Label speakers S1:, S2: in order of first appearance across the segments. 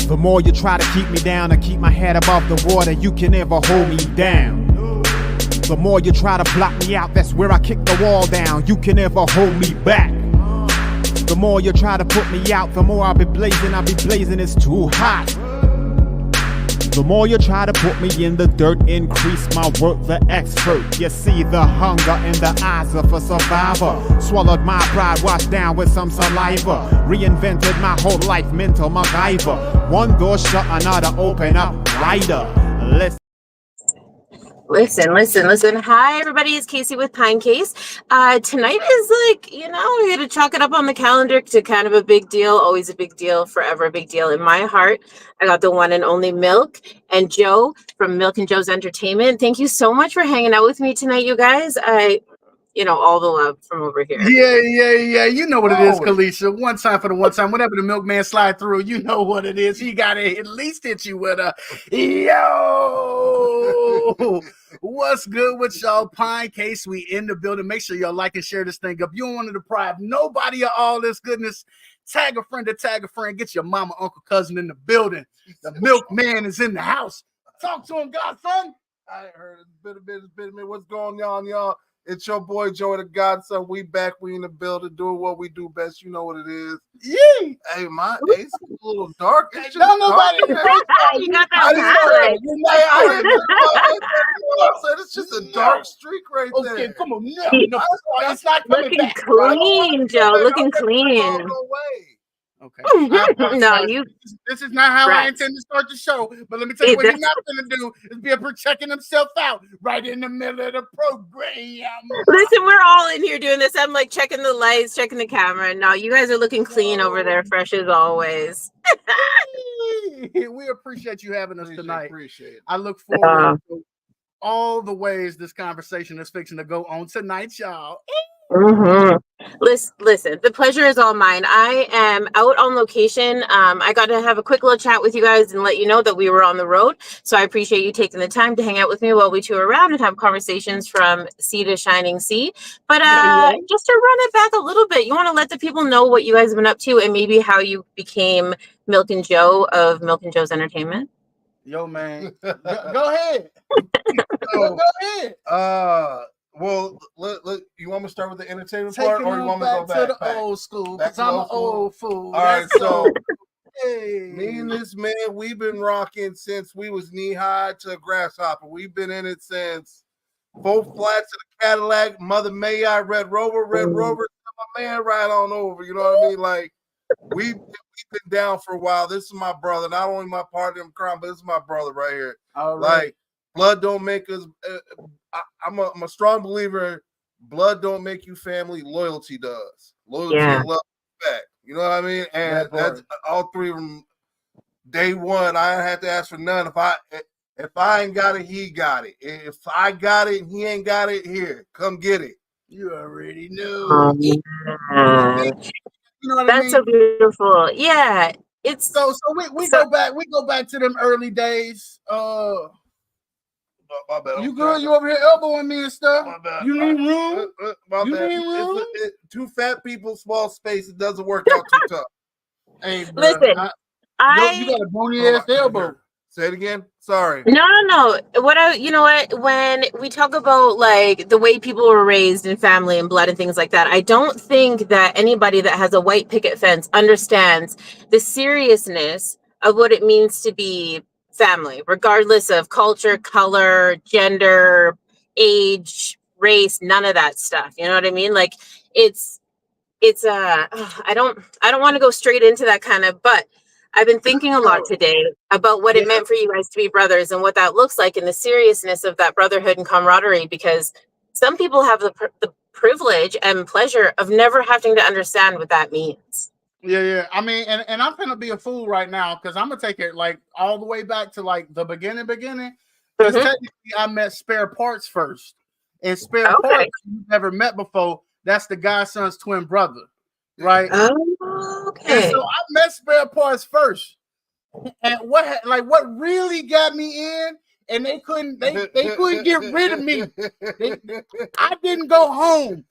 S1: The more you try to keep me down and keep my head above the water, you can never hold me down. The more you try to block me out, that's where I kick the wall down. You can never hold me back. The more you try to put me out, the more I'll be blazing, it's too hot. The more you try to put me in the dirt, increase my work, the expert. You see the hunger in the eyes of a survivor. Swallowed my pride, washed down with some saliva. Reinvented my whole life, mental MacGyver. One door shut, another open up wider.
S2: Listen. Hi, everybody. It's Casey with Pinecase. Tonight is we had to chalk it up on the calendar to kind of a big deal. Always a big deal, forever a big deal in my heart. I got the one and only Milk and Joe from Milk and Joe's Entertainment. Thank you so much for hanging out with me tonight, you guys. All the love from over here.
S3: Yeah. You know what it is, Kalisha. One time for the one time. Whenever the milkman slide through, you know what it is. He got to at least hit you with a yo. What's good with y'all? Pinecase, we in the building. Make sure y'all like and share this thing up. You don't want to deprive nobody of all this goodness. Tag a friend to tag a friend. Get your mama, uncle, cousin in the building. The milkman is in the house. Talk to him, Godson.
S4: I heard it's been a minute. What's going on, y'all? It's your boy Joey Da Godson. We back. We in the building doing what we do best. You know what it is.
S3: Yeah.
S4: Hey, my AC a little dark.
S3: Don't nobody.
S2: You got that highlight.
S4: It's just a dark streak right there.
S3: Okay, come on. No, it's not coming
S2: Looking
S3: back.
S2: clean, Joe. Looking clean.
S3: Okay.
S2: No, you.
S3: This is not how I intend to start the show. But let me tell you what he's not going to do is be able to checking himself out right in the middle of the program.
S2: Listen, we're all in here doing this. I'm like checking the lights, checking the camera. No, you guys are looking clean over there, fresh as always.
S3: We appreciate you having us tonight.
S4: Appreciate it.
S3: I look forward to all the ways this conversation is fixing to go on tonight, y'all.
S2: Mm-hmm. Listen, the pleasure is all mine. I am out on location. I got to have a quick little chat with you guys and let you know that we were on the road. So I appreciate you taking the time to hang out with me while we tour around and have conversations from sea to shining sea. But just to run it back a little bit, you want to let the people know what you guys have been up to and maybe how you became Milk and Joe of Milk and Joe's Entertainment.
S3: Yo, man, go ahead. Go ahead.
S4: Well, look, you want me to start with the entertainment part, or you want me to go back
S3: to the old school? Because I'm an old fool.
S4: All right, so
S3: hey.
S4: Me and this man, we've been rocking since we was knee high to a grasshopper. We've been in it since 4 flats of the Cadillac, Mother May I, Red Rover, my man, right on over. You know what I mean? Like we've been down for a while. This is my brother, not only my partner in crime, but this is my brother right here.
S3: All right.
S4: Like blood don't make us. I'm a strong believer. Blood don't make you family. Loyalty does. Loyalty and love back. You know what I mean? And that's all three of them. Day one, I didn't have to ask for none. If I ain't got it, he got it. If I got it and he ain't got it, here, come get it. You already know. You know what
S2: That's
S4: I mean?
S2: so beautiful. Yeah, it's
S3: so we go back to them early days.
S4: My bad.
S3: You good? You over here elbowing me and stuff?
S4: My bad.
S3: You need room?
S4: My bad.
S3: Need room?
S4: Two fat people, small space. It doesn't work out too tough.
S3: Hey, bro,
S2: listen.
S3: You got a bony ass elbow.
S4: Say it again. Sorry.
S2: No. When we talk about like the way people were raised in family and blood and things like that, I don't think that anybody that has a white picket fence understands the seriousness of what it means to be family, regardless of culture, color, gender, age, race, none of that stuff. You know what I mean? Like it's I don't want to go straight into that kind of, but I've been thinking a lot today about what it meant for you guys to be brothers and what that looks like and the seriousness of that brotherhood and camaraderie, because some people have the privilege and pleasure of never having to understand what that means.
S3: Yeah. I mean, and I'm gonna be a fool right now because I'm gonna take it like all the way back to like the beginning. Because technically, I met Spare Parts first, and Spare Parts you never met before. That's the Godson's twin brother, right?
S2: Oh, okay.
S3: And so I met Spare Parts first, and what really got me in, and they couldn't get rid of me. I didn't go home.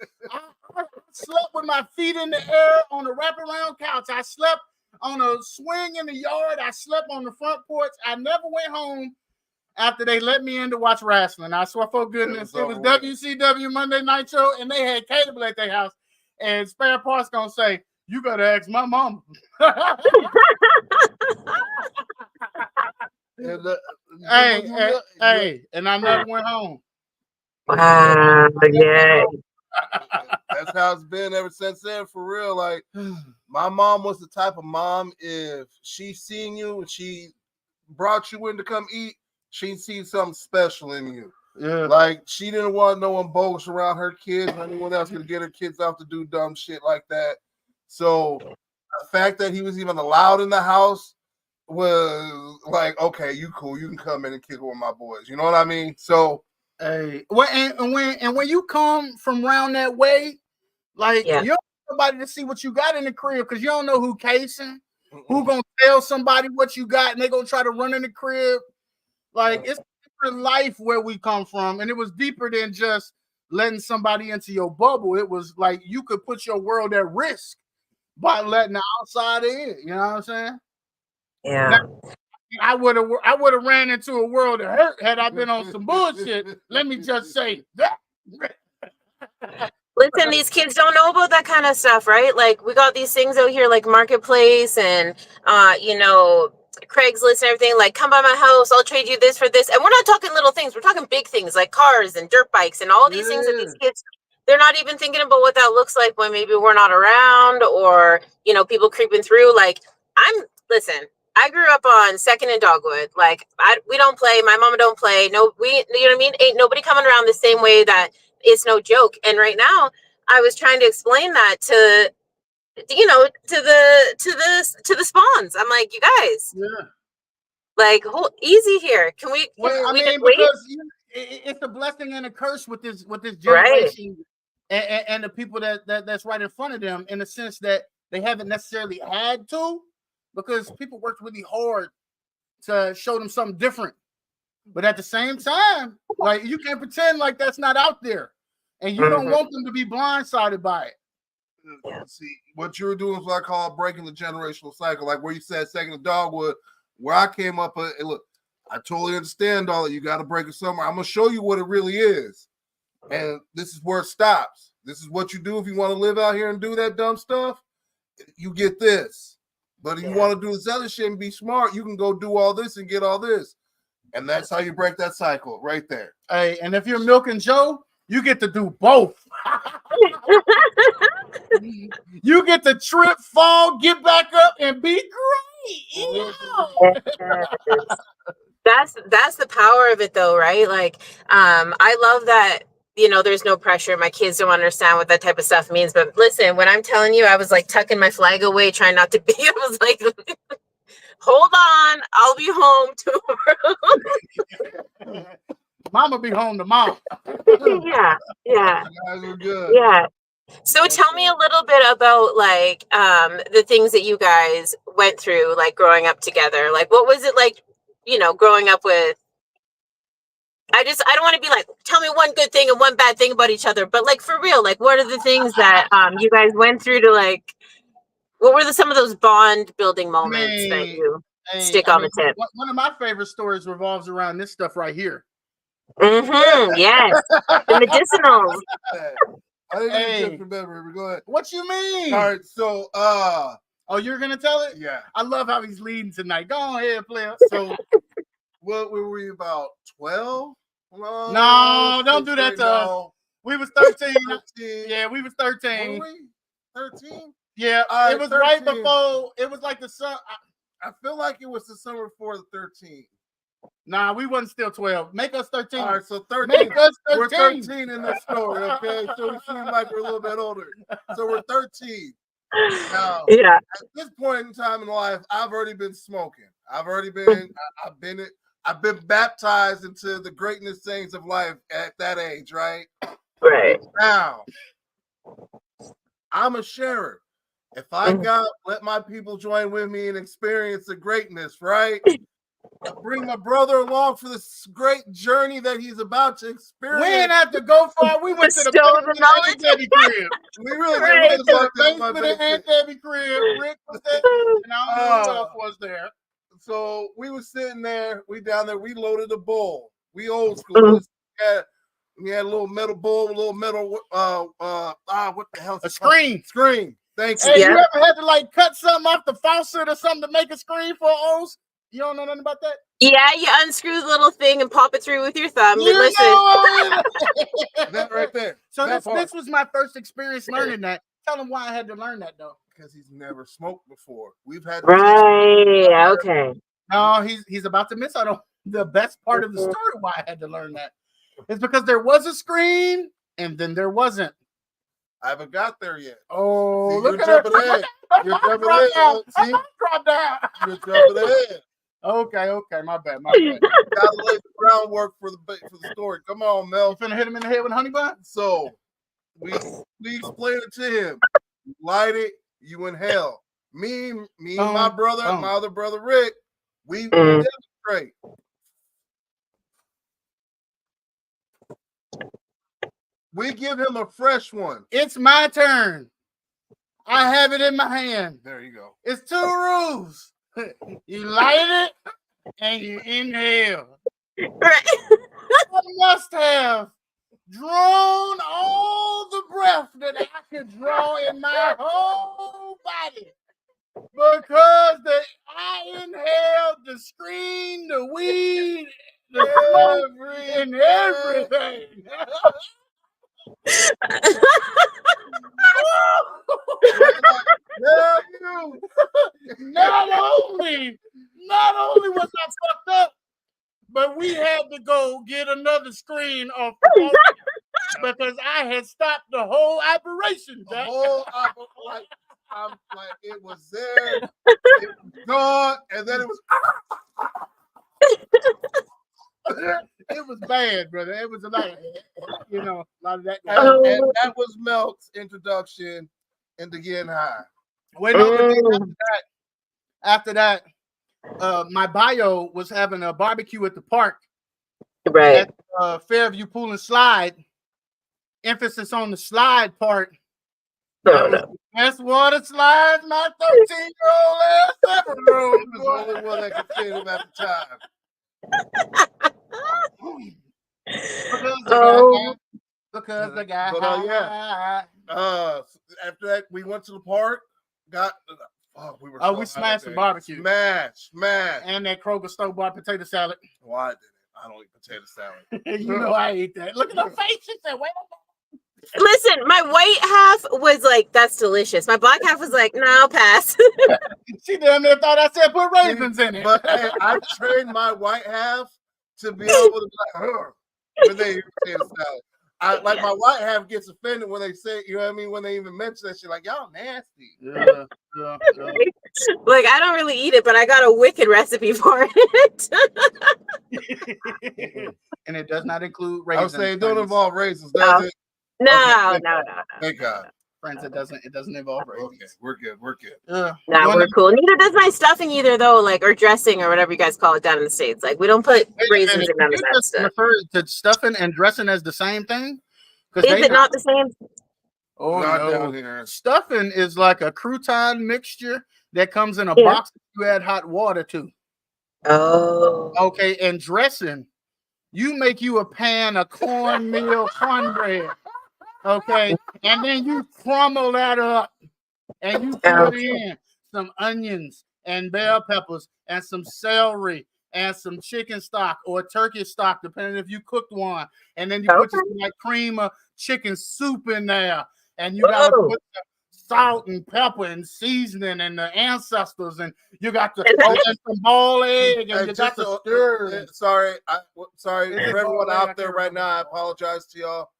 S3: I slept with my feet in the air on a wraparound couch. I slept on a swing in the yard. I slept on the front porch. I never went home after they let me in to watch wrestling. I swear for goodness, it was WCW Monday Night Show, and they had cable at their house. And Spare Parts gonna say, "You better ask my mama." Hey, and I never went home.
S2: Wow, yeah.
S4: That's how it's been ever since then, for real. Like, my mom was the type of mom, if she seen you and she brought you in to come eat, she seen something special in you.
S3: Yeah.
S4: Like, she didn't want no one bogus around her kids or anyone else gonna get her kids out to do dumb shit like that. So the fact that he was even allowed in the house was like, okay, you cool, you can come in and kick with my boys. You know what I mean? So,
S3: hey, when you come from around that way, like, you don't want nobody to see what you got in the crib, because you don't know who casing, who gonna tell somebody what you got, and they gonna try to run in the crib. Like, it's a different life where we come from, and it was deeper than just letting somebody into your bubble. It was like you could put your world at risk by letting the outside in. You know what I'm saying?
S2: Yeah.
S3: Now, I would have ran into a world of hurt had I been on some bullshit. Let me just say that.
S2: Listen, these kids don't know about that kind of stuff, right? Like, we got these things out here like Marketplace and Craigslist and everything. Like, come by my house, I'll trade you this for this. And we're not talking little things, we're talking big things like cars and dirt bikes and all these things that these kids, they're not even thinking about what that looks like when maybe we're not around, or people creeping through. Like, listen, I grew up on 2nd and Dogwood. Like, we don't play. My mama don't play. No, you know what I mean? Ain't nobody coming around the same way that it's no joke. And right now, I was trying to explain that to the spawns. I'm like, you guys, like, easy here. Can we?
S3: Because it's a blessing and a curse with this generation, right? and the people that's right in front of them, in the sense that they haven't necessarily had to, because people worked really hard to show them something different. But at the same time, like, you can't pretend like that's not out there, and you don't want them to be blindsided by it.
S4: See, what you're doing is what I call breaking the generational cycle. Like where you said 2nd and Dogwood, where I came up, and look, I totally understand all that. You got to break it somewhere. I'm gonna show you what it really is, and this is where it stops. This is what you do if you want to live out here and do that dumb stuff. You get this, but if you want to do this other shit and be smart, you can go do all this and get all this. And that's how you break that cycle right there.
S3: Hey, and if you're Milk and Joe, you get to do both. You get to trip, fall, get back up, and be great. Yeah.
S2: That's the power of it, though, right? Like, I love that, there's no pressure. My kids don't understand what that type of stuff means. But listen, when I'm telling you, I was like tucking my flag away, trying not to be. I was like, hold on, I'll be home tomorrow.
S3: Mama be home tomorrow.
S2: Yeah. Yeah. So tell me a little bit about, like, the things that you guys went through, like, growing up together. Like, what was it like, growing up with? I don't want to be like, tell me one good thing and one bad thing about each other, but, like, for real, like, what are the things that you guys went through to, like, what were some of those bond building moments that you stick on the tip?
S3: One of my favorite stories revolves around this stuff right here.
S2: Yes. The medicinals.
S4: I didn't just remember. Go ahead.
S3: What you mean?
S4: All right, so
S3: oh, you're gonna tell it?
S4: Yeah.
S3: I love how he's leading tonight. Go ahead, player.
S4: So what were we, about 12?
S3: No, don't do that to us. We was 13. Yeah, we was 13.
S4: Were we 13?
S3: Yeah, it was 13. Right before. It was like the summer.
S4: I feel like it was the summer before the 13.
S3: Nah, we wasn't still 12. Make us 13.
S4: All right, so 13.
S3: Make us 13.
S4: We're 13 in this story, okay? So we seem like we're a little bit older. So we're 13. Now, at this point in time in life, I've already been smoking. I've been baptized into the greatness things of life at that age, right?
S2: Right.
S4: Now, I'm a sharer. If I let my people join with me and experience the greatness, right? bring my brother along for this great journey that he's about to experience.
S3: We didn't have to go far. We went to the
S2: Bestow the
S3: basement of
S2: knowledge.
S3: Aunt Debbie crib.
S4: We really
S2: Right.
S4: did
S3: To the
S4: like my
S3: basement of Aunt Debbie crib. Rick was there, and I don't know who else was there.
S4: So we were sitting there. We down there. We loaded a bowl. We old school. We had a little metal bowl, a little metal. What the hell?
S3: A screen.
S4: Screen. Thank you.
S3: Hey, you ever had to like cut something off the faucet or something to make a screen for O's? You don't know nothing about that?
S2: Yeah, you unscrew the little thing and pop it through with your thumb.
S3: You
S2: Listen.
S3: know
S4: That right there.
S3: So
S4: That
S3: this was my first experience learning that. Tell him why I had to learn that though.
S4: because he's never smoked before. We've had
S2: Right. Okay.
S3: No, he's about to miss out on the best part of the story. Why I had to learn that. It's because there was a screen and then there wasn't.
S4: I haven't got there yet.
S3: Oh,
S4: See,
S3: look
S4: you're
S3: at
S4: jumping ahead. You're jumping ahead. See?
S3: Drop down.
S4: You're jumping ahead.
S3: Okay, my bad.
S4: Gotta lay the groundwork for the story. Come on, Mel.
S3: You finna hit him in the head with a honey bun?
S4: So we explain it to him. You light it, you inhale. Me and my brother, my other brother Rick, we demonstrate. We give him a fresh one.
S3: It's my turn. I have it in my hand.
S4: There you go.
S3: It's 2 rules. You light it and you inhale.
S2: Right.
S3: I must have drawn all the breath that I could draw in my whole body. Because I inhaled the screen, the weed, the smoke, and everything. Not only was I fucked up, but we had to go get another screen off because I had stopped the whole operation.
S4: The whole operation, like it was there, it was gone, and then it was.
S3: It was bad, brother. It was a lot of that.
S4: And that was Melk's introduction into getting high.
S3: Wait, no, but after that, my bio was having a barbecue at the park,
S2: Right.
S3: at Fairview Pool and Slide. Emphasis on the slide part. Best water slides my 13-year-old ass ever rode.
S4: He was the only one that could fit him at the time.
S3: Because the guy.
S4: After that, we went to the park.
S3: We smashed the barbecue.
S4: Smash.
S3: And that Kroger store-bought potato salad.
S4: Well, I didn't. I don't eat potato salad.
S3: You know I ate that. Look at her face. She said, wait a minute.
S2: Listen, my white half was like, that's delicious. My black half was like, no, I'll pass.
S3: She damn near thought I said put raisins in it.
S4: But hey, I trained my white half to be able to be like, when they eat potato salad. Like my white half gets offended when they say, you know what I mean, when they even mention that shit, like, y'all nasty.
S3: Yeah.
S2: Like, I don't really eat it, but I got a wicked recipe for it.
S3: And it does not include raisins.
S4: I was saying, don't involve raisins, does it?
S2: No.
S4: Thank God.
S3: Friends, it doesn't involve raisins.
S4: Okay, we're good.
S2: No, we're cool. Neither does my stuffing either, though, like, or dressing or whatever you guys call it down in the States. Like, we don't put raisins in none of that stuff.
S3: Refer to stuffing and dressing as the same thing?
S2: Is it not the same?
S3: Oh,
S4: Not
S3: no.
S4: down here.
S3: Stuffing is like a crouton mixture that comes in a box that you add hot water to.
S2: Oh.
S3: Okay, and dressing, you make you a pan of cornmeal cornbread. Okay, and then you crumble that up and you put in some onions and bell peppers and some celery and some chicken stock or turkey stock, depending if you cooked one. And then you put some like cream of chicken soup in there, and you got to put the salt and pepper and seasoning and the ancestors, and you got to throw in some boiled egg, and you got to stir.
S4: Sorry for everyone out there right now. I apologize to y'all.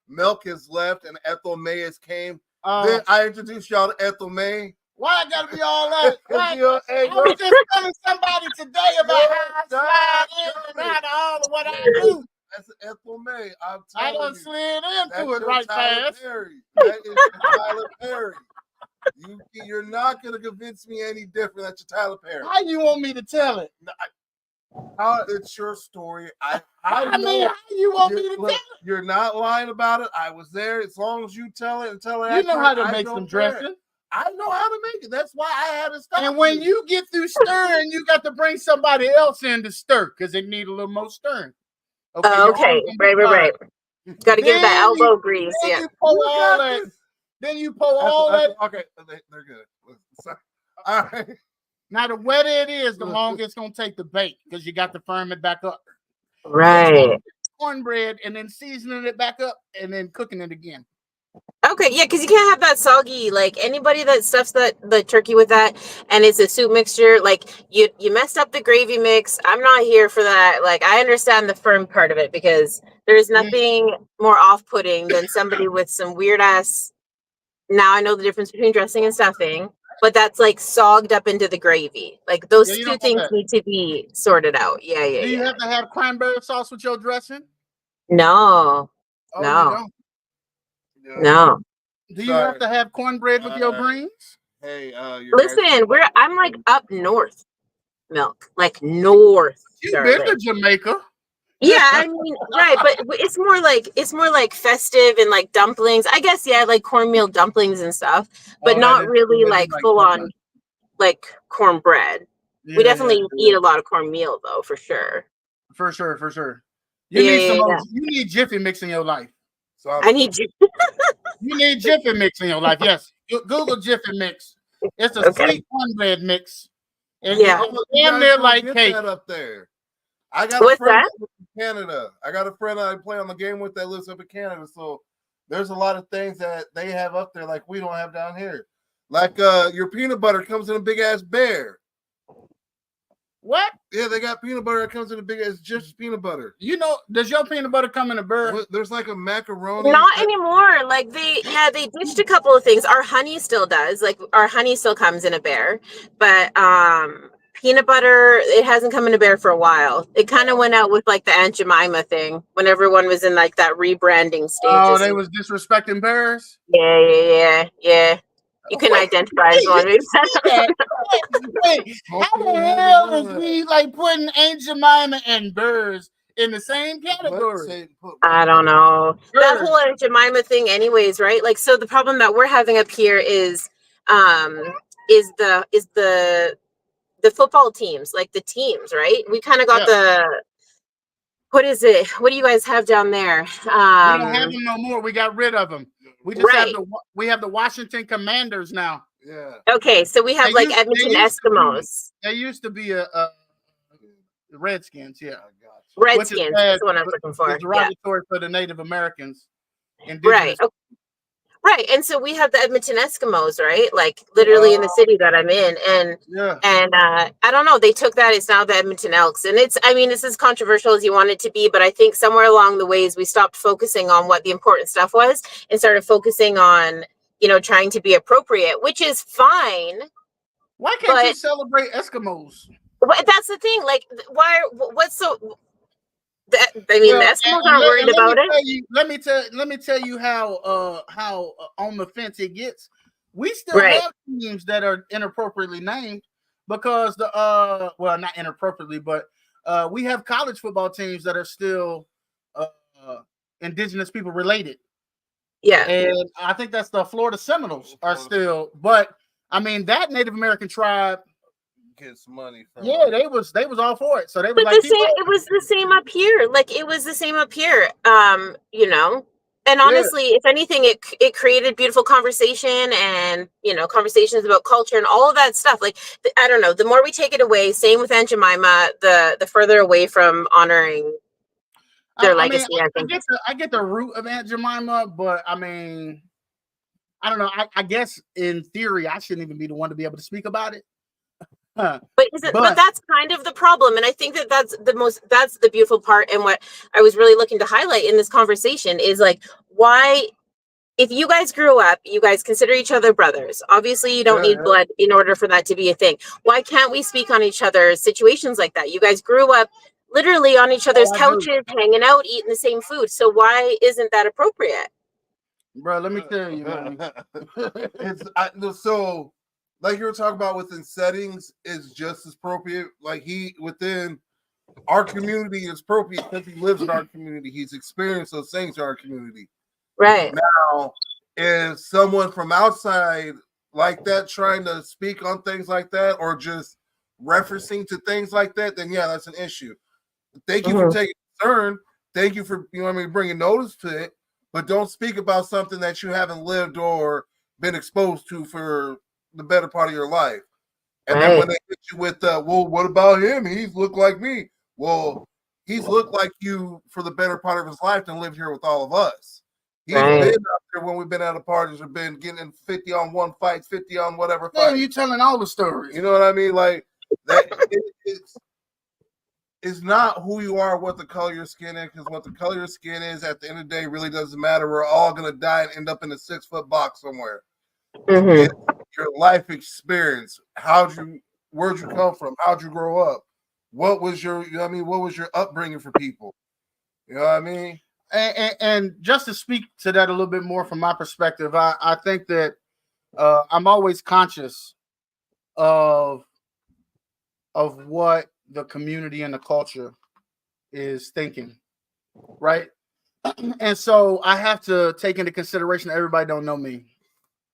S4: Milk has left and Ethel May has came. Then I introduced y'all to Ethel May.
S3: Why I gotta be all that? I was just telling somebody today about how I slide in and out of all of what I do.
S4: That's Ethel May.
S3: I done slid into it right fast.
S4: That is Tyler Perry. You're not gonna convince me any different. That's your Tyler Perry.
S3: How you want me to tell it?
S4: It's your story. I
S3: mean, how you want me to tell it?
S4: You're not lying about it. I was there. As long as you tell it and tell it,
S3: you know how to make some dressing.
S4: I know how to make it. That's why I had to stop.
S3: And when you get through stirring, you got to bring somebody else in to stir because they need a little more stirring.
S2: Okay. Right. Got to give that elbow grease.
S3: Then you pour all that. Then you pour all that.
S4: Okay, they're good. Sorry. All right.
S3: Now, the wetter it is, the longer it's going to take to bake because you got to firm it back up.
S2: Right.
S3: Cornbread and then seasoning it back up and then cooking it again.
S2: Okay, yeah, because you can't have that soggy. Like anybody that stuffs the turkey with that, and it's a soup mixture. Like you messed up the gravy mix. I'm not here for that. Like I understand the firm part of it because there's nothing more off-putting than somebody with some weird ass. Now I know the difference between dressing and stuffing, but that's like sogged up into the gravy. Like those two things need to be sorted out. Yeah.
S3: Do you have to have cranberry sauce with your dressing?
S2: No.
S3: Oh, no. You don't?
S2: Yeah. No.
S3: Do you have to have cornbread with your greens?
S4: Hey,
S2: listen, I'm like up north, Milk, like north.
S3: You've been to Jamaica.
S2: Yeah, I mean, right, but it's more like festive and like dumplings. I guess, yeah, like cornmeal dumplings and stuff, but not really like full on like cornbread. Yeah, we definitely eat a lot of cornmeal though, for sure.
S3: For sure. You need Jiffy Mix in your life.
S2: So I need you.
S3: You need Jiffy Mix in your life. Yes, Google Jiffy Mix. It's a sweet cornbread mix. And damn near like cake
S4: that up there. I got a friend in Canada. I got a friend I play on the game with that lives up in Canada. So there's a lot of things that they have up there like we don't have down here. Like your peanut butter comes in a big ass bear.
S3: What?
S4: Yeah, they got peanut butter that comes in a big ass just peanut butter.
S3: You know, does your peanut butter come in a bear?
S4: There's like a macaroni.
S2: Not anymore. Like they ditched a couple of things. Our honey still does. Like our honey still comes in a bear, but peanut butter, it hasn't come in a bear for a while. It kind of went out with like the Aunt Jemima thing when everyone was in like that rebranding stage.
S3: Oh, they was disrespecting bears?
S2: Yeah. You can identify as one.
S3: Wait, how the hell is we like putting Aunt Jemima and bears in the same category?
S2: I don't know. That whole Aunt Jemima thing anyways, right? Like, so the problem that we're having up here is the football teams, like the teams, right? We kind of got what is it? What do you guys have down there?
S3: We don't have them no more. We got rid of them. We just have the Washington Commanders now.
S4: Yeah.
S2: Okay, so we have like Edmonton Eskimos.
S3: There used to be a Redskins, yeah.
S2: Redskins, that's the one I'm looking for.
S3: It's derogatory for the Native Americans.
S2: Right. Okay. Right, and so we have the Edmonton Eskimos, right? Like literally in the city that I'm in, and I don't know. They took that. It's now the Edmonton Elks, and it's as controversial as you want it to be, but I think somewhere along the ways we stopped focusing on what the important stuff was and started focusing on, trying to be appropriate, which is fine.
S3: Why can't you celebrate Eskimos?
S2: That's the thing. Like, why? What's so? The Eskimos aren't worried about it.
S3: Let me tell you how on the fence it gets. We still have teams that are inappropriately named because not inappropriately, but we have college football teams that are still indigenous people related.
S2: Yeah,
S3: and I think that's the Florida Seminoles are still. But I mean, that Native American tribe
S4: get some money from
S3: they was all for it. So they was
S2: it was the same up here. Like it was the same up here. And honestly, if anything, it created beautiful conversation and conversations about culture and all of that stuff. Like I don't know, the more we take it away, same with Aunt Jemima, the further away from honoring their legacy.
S3: I get the root of Aunt Jemima, but I mean, I don't know. I guess in theory, I shouldn't even be the one to be able to speak about it.
S2: But that's kind of the problem, and I think that's the beautiful part, and what I was really looking to highlight in this conversation is like, why, if you guys grew up, you guys consider each other brothers. Obviously, you don't need blood in order for that to be a thing. Why can't we speak on each other's situations like that? You guys grew up literally on each other's couches, hanging out, eating the same food. So why isn't that appropriate?
S3: Bro, let me tell you, man.
S4: So like you were talking about within settings is just as appropriate. Like within our community is appropriate because he lives in our community. He's experienced those things in our community.
S2: Right.
S4: Now, if someone from outside like that trying to speak on things like that or just referencing to things like that, then yeah, that's an issue. Thank you for taking concern. Thank you for bringing notice to it, but don't speak about something that you haven't lived or been exposed to for the better part of your life. And then when they hit you with, well, what about him? He's looked like me. Well, he's looked like you for the better part of his life and lived here with all of us. He's been out there when we've been at the parties or been getting in 50 on one fights, 50 on whatever fight.
S3: Yeah, you telling all the stories.
S4: You know what I mean? Like that. It's not who you are, what the color of your skin is, because what the color of your skin is at the end of the day really doesn't matter. We're all gonna die and end up in a 6-foot box somewhere. It's your life experience. Where'd you come from? How'd you grow up? What was your, what was your upbringing for people? You know what I mean?
S3: And just to speak to that a little bit more from my perspective, I think that I'm always conscious of what the community and the culture is thinking, right? And so I have to take into consideration that everybody don't know me.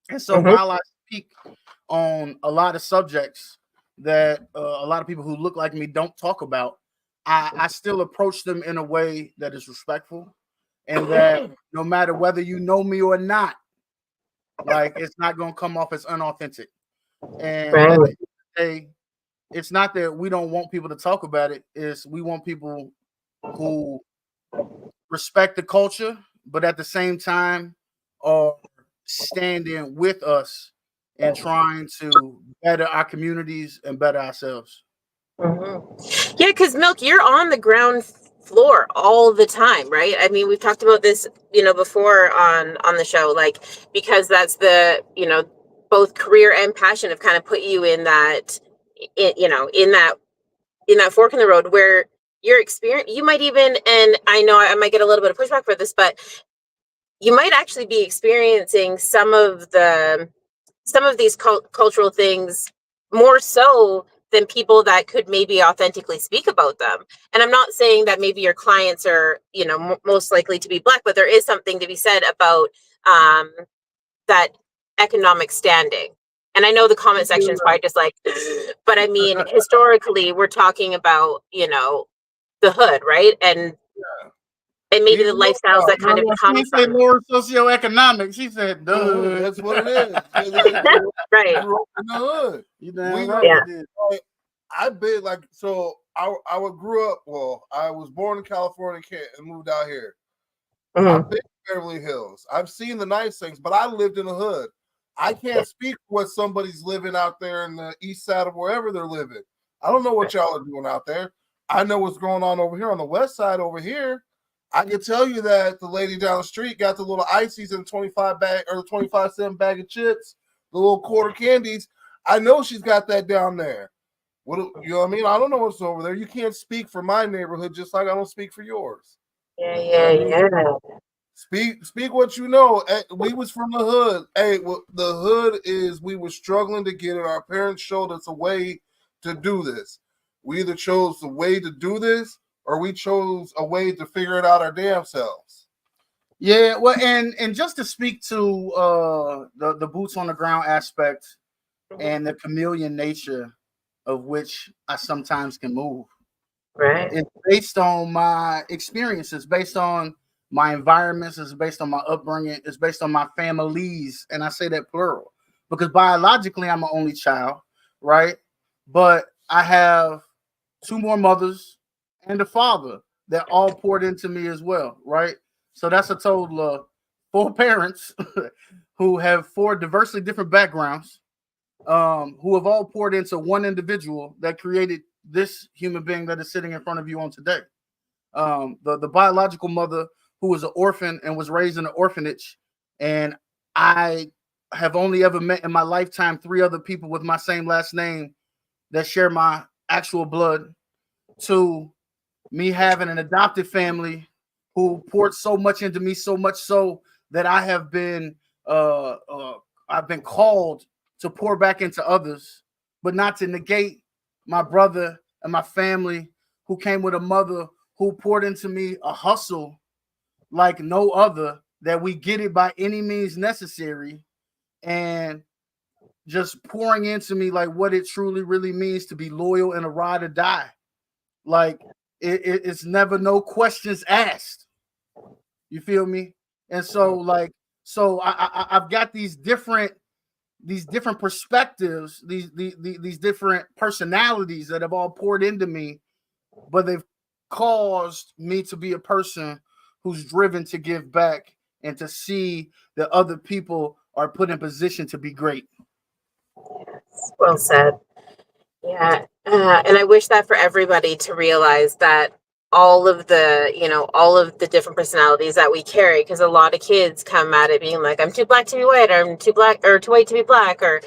S3: And so while I speak on a lot of subjects that a lot of people who look like me don't talk about, I still approach them in a way that is respectful, and that no matter whether you know me or not, like, it's not going to come off as unauthentic. And at the end of the day, it's not that we don't want people to talk about it. It's we want people who respect the culture, but at the same time are standing with us and trying to better our communities and better ourselves.
S2: Yeah, because Milk, you're on the ground floor all the time, right? I mean, we've talked about this, before on the show, like, because that's the, both career and passion have kind of put you in that, in that fork in the road where your experience, you might even, and I know I might get a little bit of pushback for this, but you might actually be experiencing some of these cultural things more so than people that could maybe authentically speak about them. And I'm not saying that maybe your clients are, most likely to be Black, but there is something to be said about that economic standing. And I know the comment section is probably just like, but I mean, historically, we're talking about, the hood, right? And maybe the lifestyles that kind of come
S3: she said more socioeconomic. She said, duh.
S4: That's what it is.
S2: Right.
S4: In the hood.
S3: You damn right.
S4: I've been like, so I grew up, well, I was born in California and moved out here. I've been in Beverly Hills. I've seen the nice things, but I lived in the hood. I can't speak for what somebody's living out there in the east side of wherever they're living. I don't know what y'all are doing out there. I know what's going on over here on the west side over here. I can tell you that the lady down the street got the little ices in 25-cent bag of chips, the little quarter candies. I know she's got that down there. What, you know what I mean? I don't know what's over there. You can't speak for my neighborhood just like I don't speak for yours.
S2: Yeah.
S4: Speak what you know. We was from the hood. Hey, the hood is we were struggling to get it. Our parents showed us a way to do this. We either chose the way to do this or we chose a way to figure it out our damn selves.
S3: Yeah, well, and just to speak to the boots on the ground aspect and the chameleon nature of which I sometimes can move.
S2: Right.
S3: It's based on my experiences, based on my environments, it's based on my upbringing, it's based on my families, and I say that plural because biologically I'm an only child, right? But I have 2 more mothers and a father that all poured into me as well, right? So that's a total of 4 parents who have 4 diversely different backgrounds, who have all poured into one individual that created this human being that is sitting in front of you on today. The biological mother who was an orphan and was raised in an orphanage, and I have only ever met in my lifetime 3 other people with my same last name that share my actual blood, to me having an adopted family who poured so much into me, so much so that I have been I've been called to pour back into others, but not to negate my brother and my family who came with a mother who poured into me a hustle like no other, that we get it by any means necessary, and just pouring into me like what it truly really means to be loyal and a ride or die. Like it's never no questions asked. You feel me? And so like, so I've got these different perspectives, these different personalities that have all poured into me, but they've caused me to be a person who's driven to give back and to see that other people are put in position to be great.
S2: Yes, well said. Yeah. And I wish that for everybody to realize that all of the different personalities that we carry, because a lot of kids come at it being like, I'm too black to be white, or I'm too black or too white to be black, or,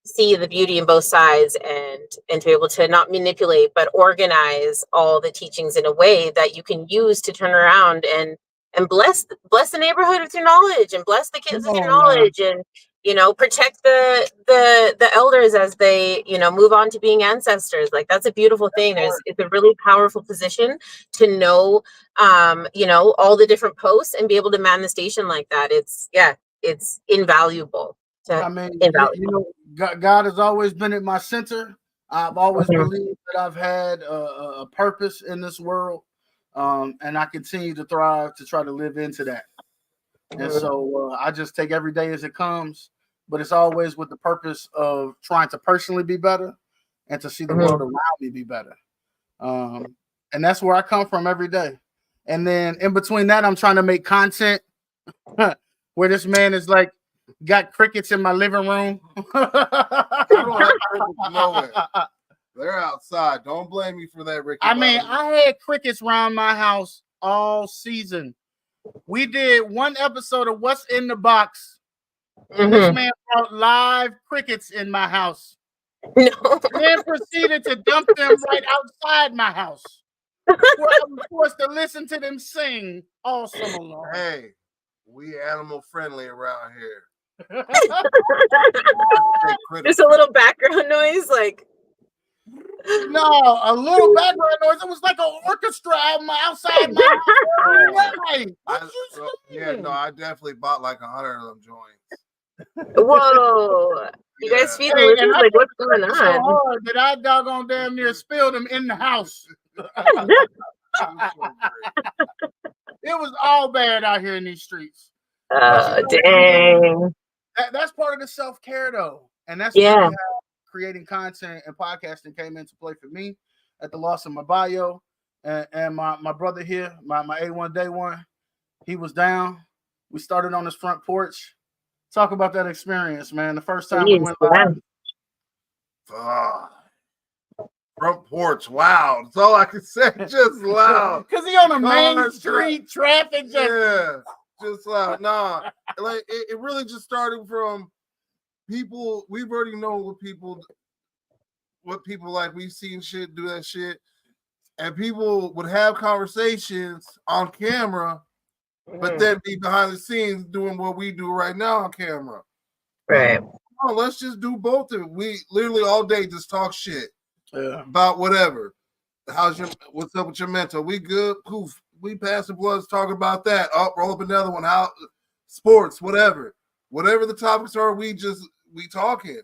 S2: see the beauty in both sides, and to be able to not manipulate, but organize all the teachings in a way that you can use to turn around and bless the neighborhood with your knowledge, and bless the kids with your knowledge, and protect the elders as they move on to being ancestors. Like, that's a beautiful thing. It's a really powerful position to know all the different posts and be able to man the station like that. It's invaluable.
S3: Invaluable. God has always been at my center. I've always believed that I've had a purpose in this world, and I continue to thrive to try to live into that. And so I just take every day as it comes, but it's always with the purpose of trying to personally be better and to see the world around me be better. And that's where I come from every day. And then in between that, I'm trying to make content where this man is like, got crickets in my living room.
S4: I don't have crickets nowhere. They're outside. Don't blame me for that, Ricky.
S3: I mean, I had crickets around my house all season. We did one episode of What's in the Box. And this man brought live crickets in my house. No. Then proceeded to dump them right outside my house. Where I was forced to listen to them sing all summer long.
S4: Hey, we animal friendly around here.
S2: Just a little background noise, like.
S3: No, a little background noise. It was like an orchestra outside my house.
S4: I definitely bought like 100 of them joints.
S2: Whoa. You guys feed the lizards? Like, what's going on?
S3: So hard that I doggone damn near spilled them in the house. It was all bad out here in these streets.
S2: Dang.
S3: That's part of the self-care though. And that's how creating content and podcasting came into play for me at the loss of my bio. And my brother here, my A1 Day One, he was down. We started on his front porch. Talk about that experience, man. The first time we went live.
S4: Front porch, wow. That's all I can say. Just loud.
S3: Because he on a main street, traffic
S4: just loud. Nah, like it really just started from people. We've already known what people like. We've seen shit, do that shit. And people would have conversations on camera, but then be behind the scenes doing what we do right now on camera.
S2: Right.
S4: Oh, let's just do both of it. We literally all day just talk shit about whatever. What's up with your mental? We good? Poof. We pass the bloods, talk about that. Roll up another one. How sports, whatever the topics are, we talking.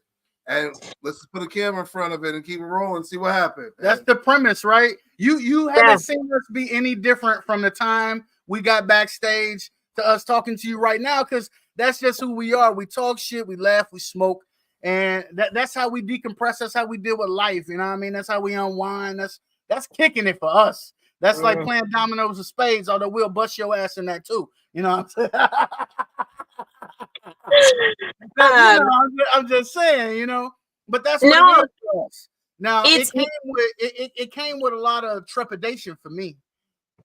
S4: And let's just put a camera in front of it and keep it rolling, see what happens.
S3: That's the premise, right? You haven't seen us be any different from the time we got backstage to us talking to you right now, because that's just who we are. We talk shit, we laugh, we smoke, and that's how we decompress. That's how we deal with life. You know what I mean? That's how we unwind. That's kicking it for us. That's like playing dominoes or spades, although we'll bust your ass in that too. You know what I'm saying? I'm just saying, but that's what it is for us. Now it came with a lot of trepidation for me,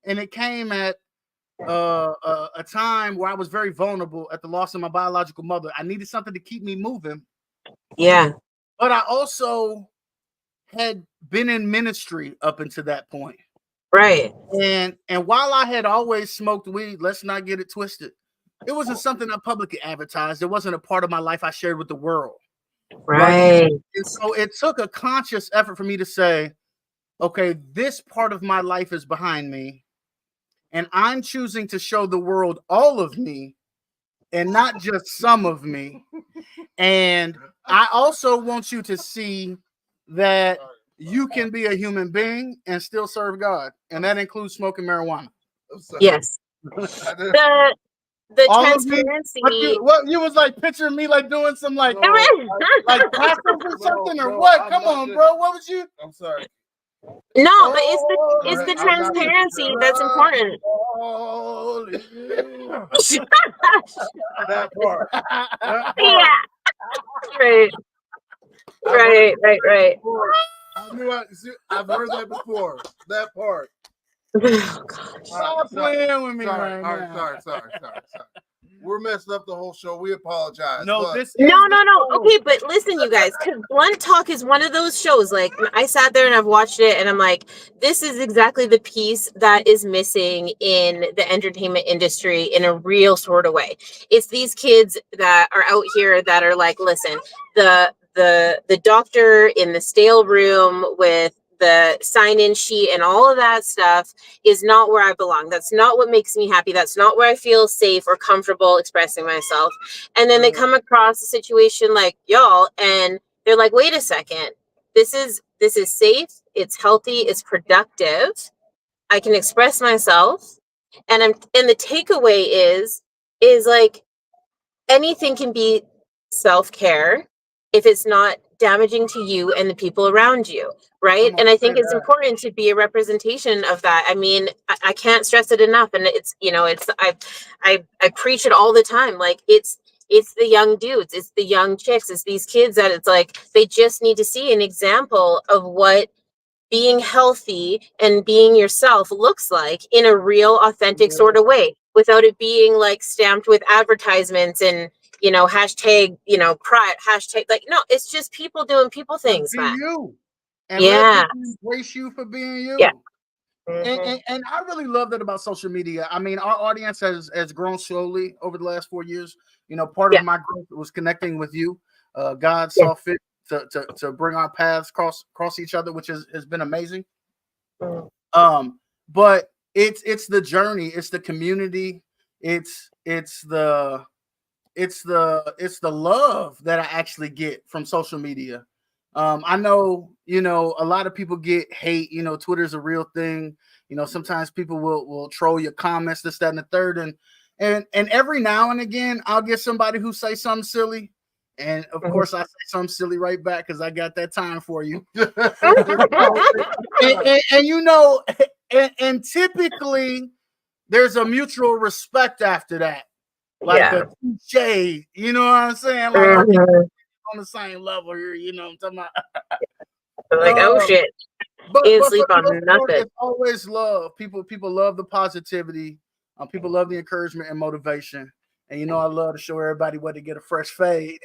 S3: and it came at a time where I was very vulnerable at the loss of my biological mother. I needed something to keep me moving.
S2: Yeah,
S3: but I also had been in ministry up until that point.
S2: Right.
S3: And while I had always smoked weed, let's not get it twisted, it wasn't something I publicly advertised. It wasn't a part of my life I shared with the world.
S2: Right.
S3: And so it took a conscious effort for me to say, okay, this part of my life is behind me, and I'm choosing to show the world all of me and not just some of me. And I also want you to see that you can be a human being and still serve God, and that includes smoking marijuana.
S2: Yes. The
S3: All of me.
S2: transparency.
S3: What you was like picturing me like doing some like tacos or something or what? Come on, bro. What was you?
S4: I'm sorry.
S2: No, but it's the transparency that's important.
S4: That part.
S2: Yeah. Right.
S4: I've heard that before. That part.
S2: Oh gosh.
S3: Stop playing with me right now.
S4: Sorry. We're messing up the whole show. We apologize.
S3: No,
S4: but...
S2: No. Okay, but listen, you guys, because Blunt Talk is one of those shows. Like, I sat there and I've watched it, and I'm like, this is exactly the piece that is missing in the entertainment industry in a real sort of way. It's these kids that are out here that are like, listen, the doctor in the stale room with the sign-in sheet and all of that stuff is not where I belong. That's not what makes me happy. That's not where I feel safe or comfortable expressing myself. And then they come across a situation like y'all, and they're like, wait a second, this is safe, it's healthy, it's productive. I can express myself. And the takeaway is like anything can be self-care if it's not damaging to you and the people around you, right? And I think it's important to be a representation of that. I mean, I can't stress it enough. And it's, it's I preach it all the time. Like it's the young dudes, it's the young chicks, it's these kids that it's like they just need to see an example of what being healthy and being yourself looks like in a real, authentic sort of way, without it being like stamped with advertisements and hashtag, pride, hashtag, like, no, it's just people doing people things,
S3: be
S2: man.
S3: you. And
S2: yeah.
S3: let people embrace you for being you.
S2: Yeah.
S3: And I really love that about social media. I mean, our audience has grown slowly over the last 4 years. Part of my growth was connecting with you. God saw fit to bring our paths cross each other, which has been amazing. But it's the journey, it's the community, it's the love that I actually get from social media. I know, a lot of people get hate, Twitter's a real thing. Sometimes people will troll your comments, this, that, and the third. And every now and again, I'll get somebody who say something silly. And of course I say something silly right back because I got that time for you. and typically there's a mutual respect after that. Like a cliche, you know what I'm saying? Like on the same level here, I'm talking about.
S2: Like, oh shit. Can't sleep on nothing.
S3: It's always love. People love the positivity. People love the encouragement and motivation. And I love to show everybody where to get a fresh fade.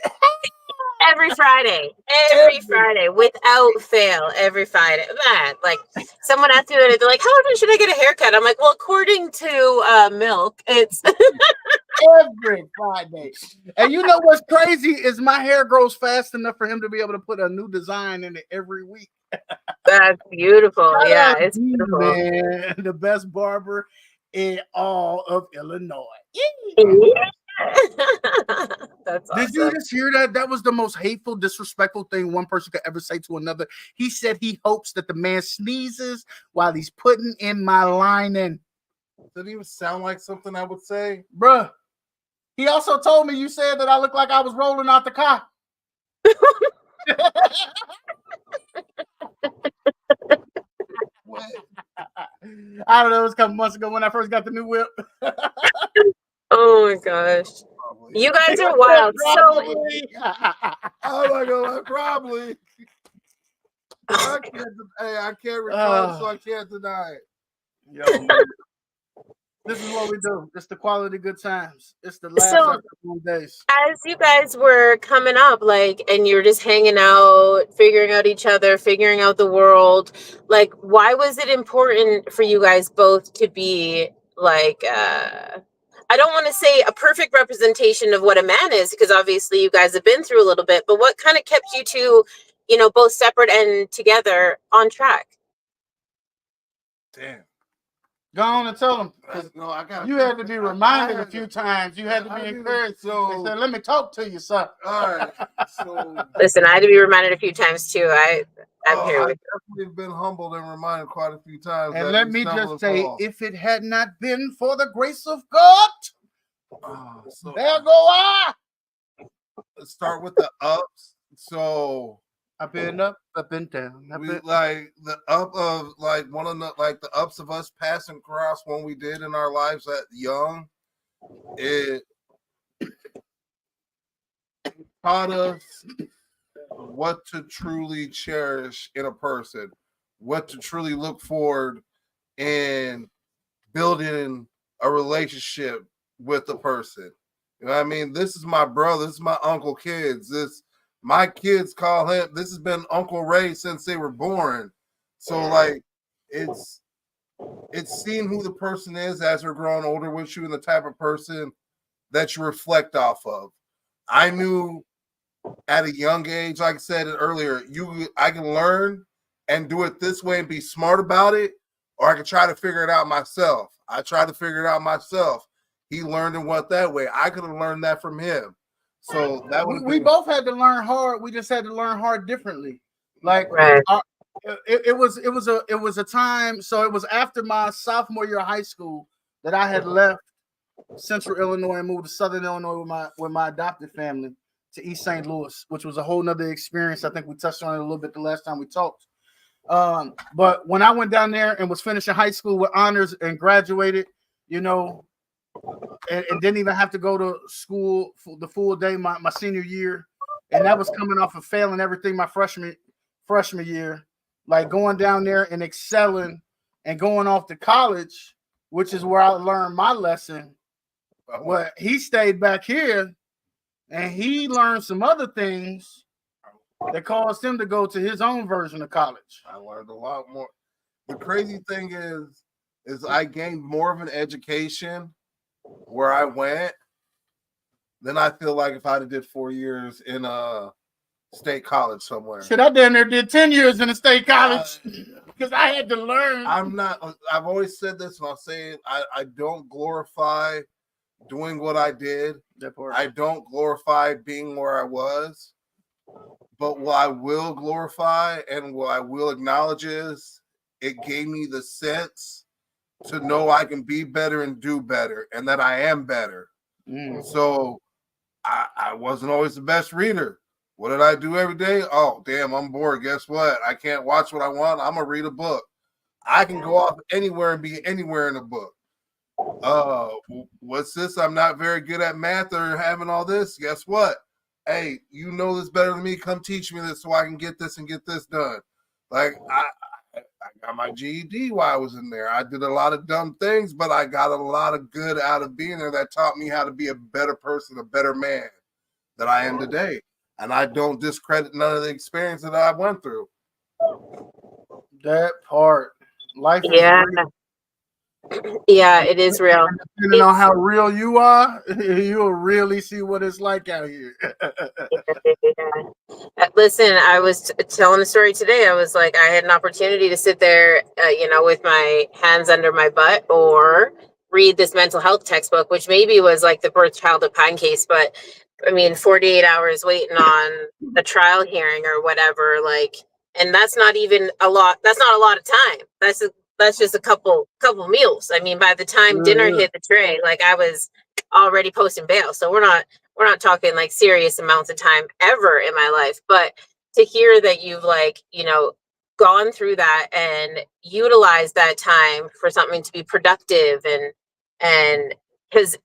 S2: Every Friday, without fail, every Friday. Man, like someone asked me that, they're like, "How often should I get a haircut?" I'm like, "Well, according to Milk, it's
S3: every Friday." And you know what's crazy is my hair grows fast enough for him to be able to put a new design in it every week.
S2: That's beautiful. Yeah, it's beautiful.
S3: Man, the best barber in all of Illinois.
S2: That's awesome.
S3: Did you just hear that? That was the most hateful, disrespectful thing one person could ever say to another. He said he hopes that the man sneezes while he's putting in my lining.
S4: Doesn't even sound like something I would say.
S3: Bruh. He also told me you said that I looked like I was rolling out the car. I don't know. It was a couple months ago when I first got the new whip.
S2: Oh my gosh. Probably. You guys are wild. So
S4: oh my god, probably. I can't recall, so I can't deny it.
S3: Yo, man. This is what we do. It's the quality good times. It's the last days.
S2: As you guys were coming up, like, and you're just hanging out, figuring out each other, figuring out the world, like, why was it important for you guys both to be like, I don't want to say a perfect representation of what a man is, because obviously you guys have been through a little bit, but what kind of kept you two, both separate and together on track?
S4: Damn.
S3: Go on and tell them.
S4: No, I got.
S3: You had to be reminded a few times. You had to be encouraged. So they said, "Let me talk to you, son."
S4: All right. So
S2: Listen, I had to be reminded a few times too. I'm here with
S4: I've definitely been humbled and reminded quite a few times.
S3: And let me just say, if it had not been for the grace of God, there go I.
S4: Let's start with the ups. So
S3: I've been up, I've been down.
S4: Like the up of like one of the ups of us passing across when we did in our lives at young. It taught us what to truly cherish in a person, what to truly look forward in building a relationship with a person. You know what I mean? This is my brother, this is my uncle kids. My kids call him, this has been Uncle Ray since they were born. So like it's seeing who the person is as they're growing older with you and the type of person that you reflect off of. I knew at a young age, like I said earlier, I can learn and do it this way and be smart about it, or I can try to figure it out myself. I tried to figure it out myself. He learned and went that way. I could have learned that from him. So that
S3: we both had to learn hard. We just had to learn hard differently. Like
S2: right.
S3: It was a time. So it was after my sophomore year of high school that I had left Central Illinois and moved to Southern Illinois with my adopted family to East St. Louis, which was a whole nother experience. I think we touched on it a little bit the last time we talked. But when I went down there and was finishing high school with honors and graduated, you know, and didn't even have to go to school for the full day my senior year, and that was coming off of failing everything my freshman year, like going down there and excelling and going off to college, which is where I learned my lesson. Well, he stayed back here and he learned some other things that caused him to go to his own version of college.
S4: I learned a lot more. The crazy thing is I gained more of an education where I went than I feel like if I'd have did 4 years in a state college somewhere.
S3: Shit, I damn near did 10 years in a state college because I had to learn.
S4: I've always said this and I'll say it. I don't glorify doing what I did. I don't glorify being where I was. But what I will glorify and what I will acknowledge is it gave me the sense to know I can be better and do better and that I am better. So I wasn't always the best reader. What did I do every day? Oh, damn, I'm bored. Guess what? I can't watch what I want. I'm going to read a book. I can go off anywhere and be anywhere in a book. What's this? I'm not very good at math or having all this. Guess what? Hey, you know this better than me. Come teach me this so I can get this and get this done. Like I got my GED while I was in there. I did a lot of dumb things, but I got a lot of good out of being there that taught me how to be a better person, a better man that I am today. And I don't discredit none of the experience that I went through.
S3: That part. Life is real.
S2: Yeah, it is real.
S3: Depending on how real you are, you'll really see what it's like out here.
S2: Listen, I was telling the story today. I was like, I had an opportunity to sit there, with my hands under my butt or read this mental health textbook, which maybe was like the birth child of Pinecase, but I mean, 48 hours waiting on a trial hearing or whatever, like, and that's not even a lot. That's not a lot of time. That's just a couple meals. I mean, by the time dinner hit the tray, like I was already posting bail. So we're not talking like serious amounts of time ever in my life. But to hear that you've gone through that and utilized that time for something to be productive and because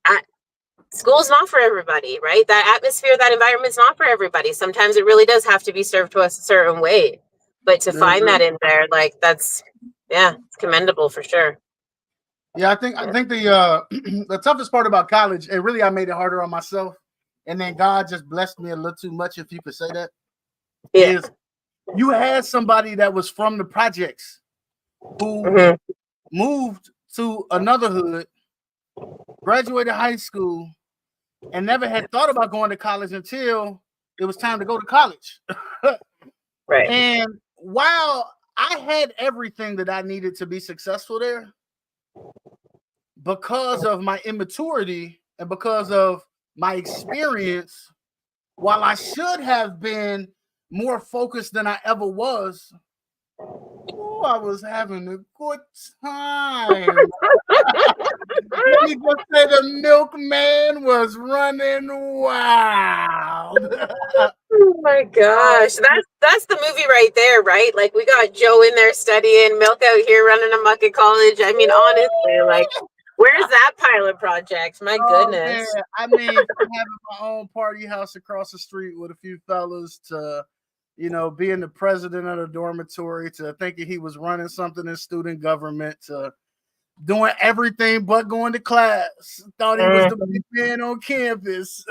S2: school's not for everybody, right? That atmosphere, that environment's not for everybody. Sometimes it really does have to be served to us a certain way. But to find that in there, like it's commendable for sure.
S3: Yeah, I think the the toughest part about college, and really I made it harder on myself, and then God just blessed me a little too much, if you could say that.
S2: Yeah.
S3: Is you had somebody that was from the projects who moved to another hood, graduated high school, and never had thought about going to college until it was time to go to college.
S2: Right.
S3: And while I had everything that I needed to be successful there because of my immaturity and because of my experience. While I should have been more focused than I ever was, I was having a good time. Let me just say the milkman was running wild.
S2: Oh my gosh, that's the movie right there, right? Like we got Joe in there studying, Milk out here running amok at college. I mean, honestly, like where's that pilot project? My goodness.
S3: Man. I mean, from having my own party house across the street with a few fellas to, being the president of the dormitory to thinking he was running something in student government to doing everything but going to class. Thought he was the big man on campus.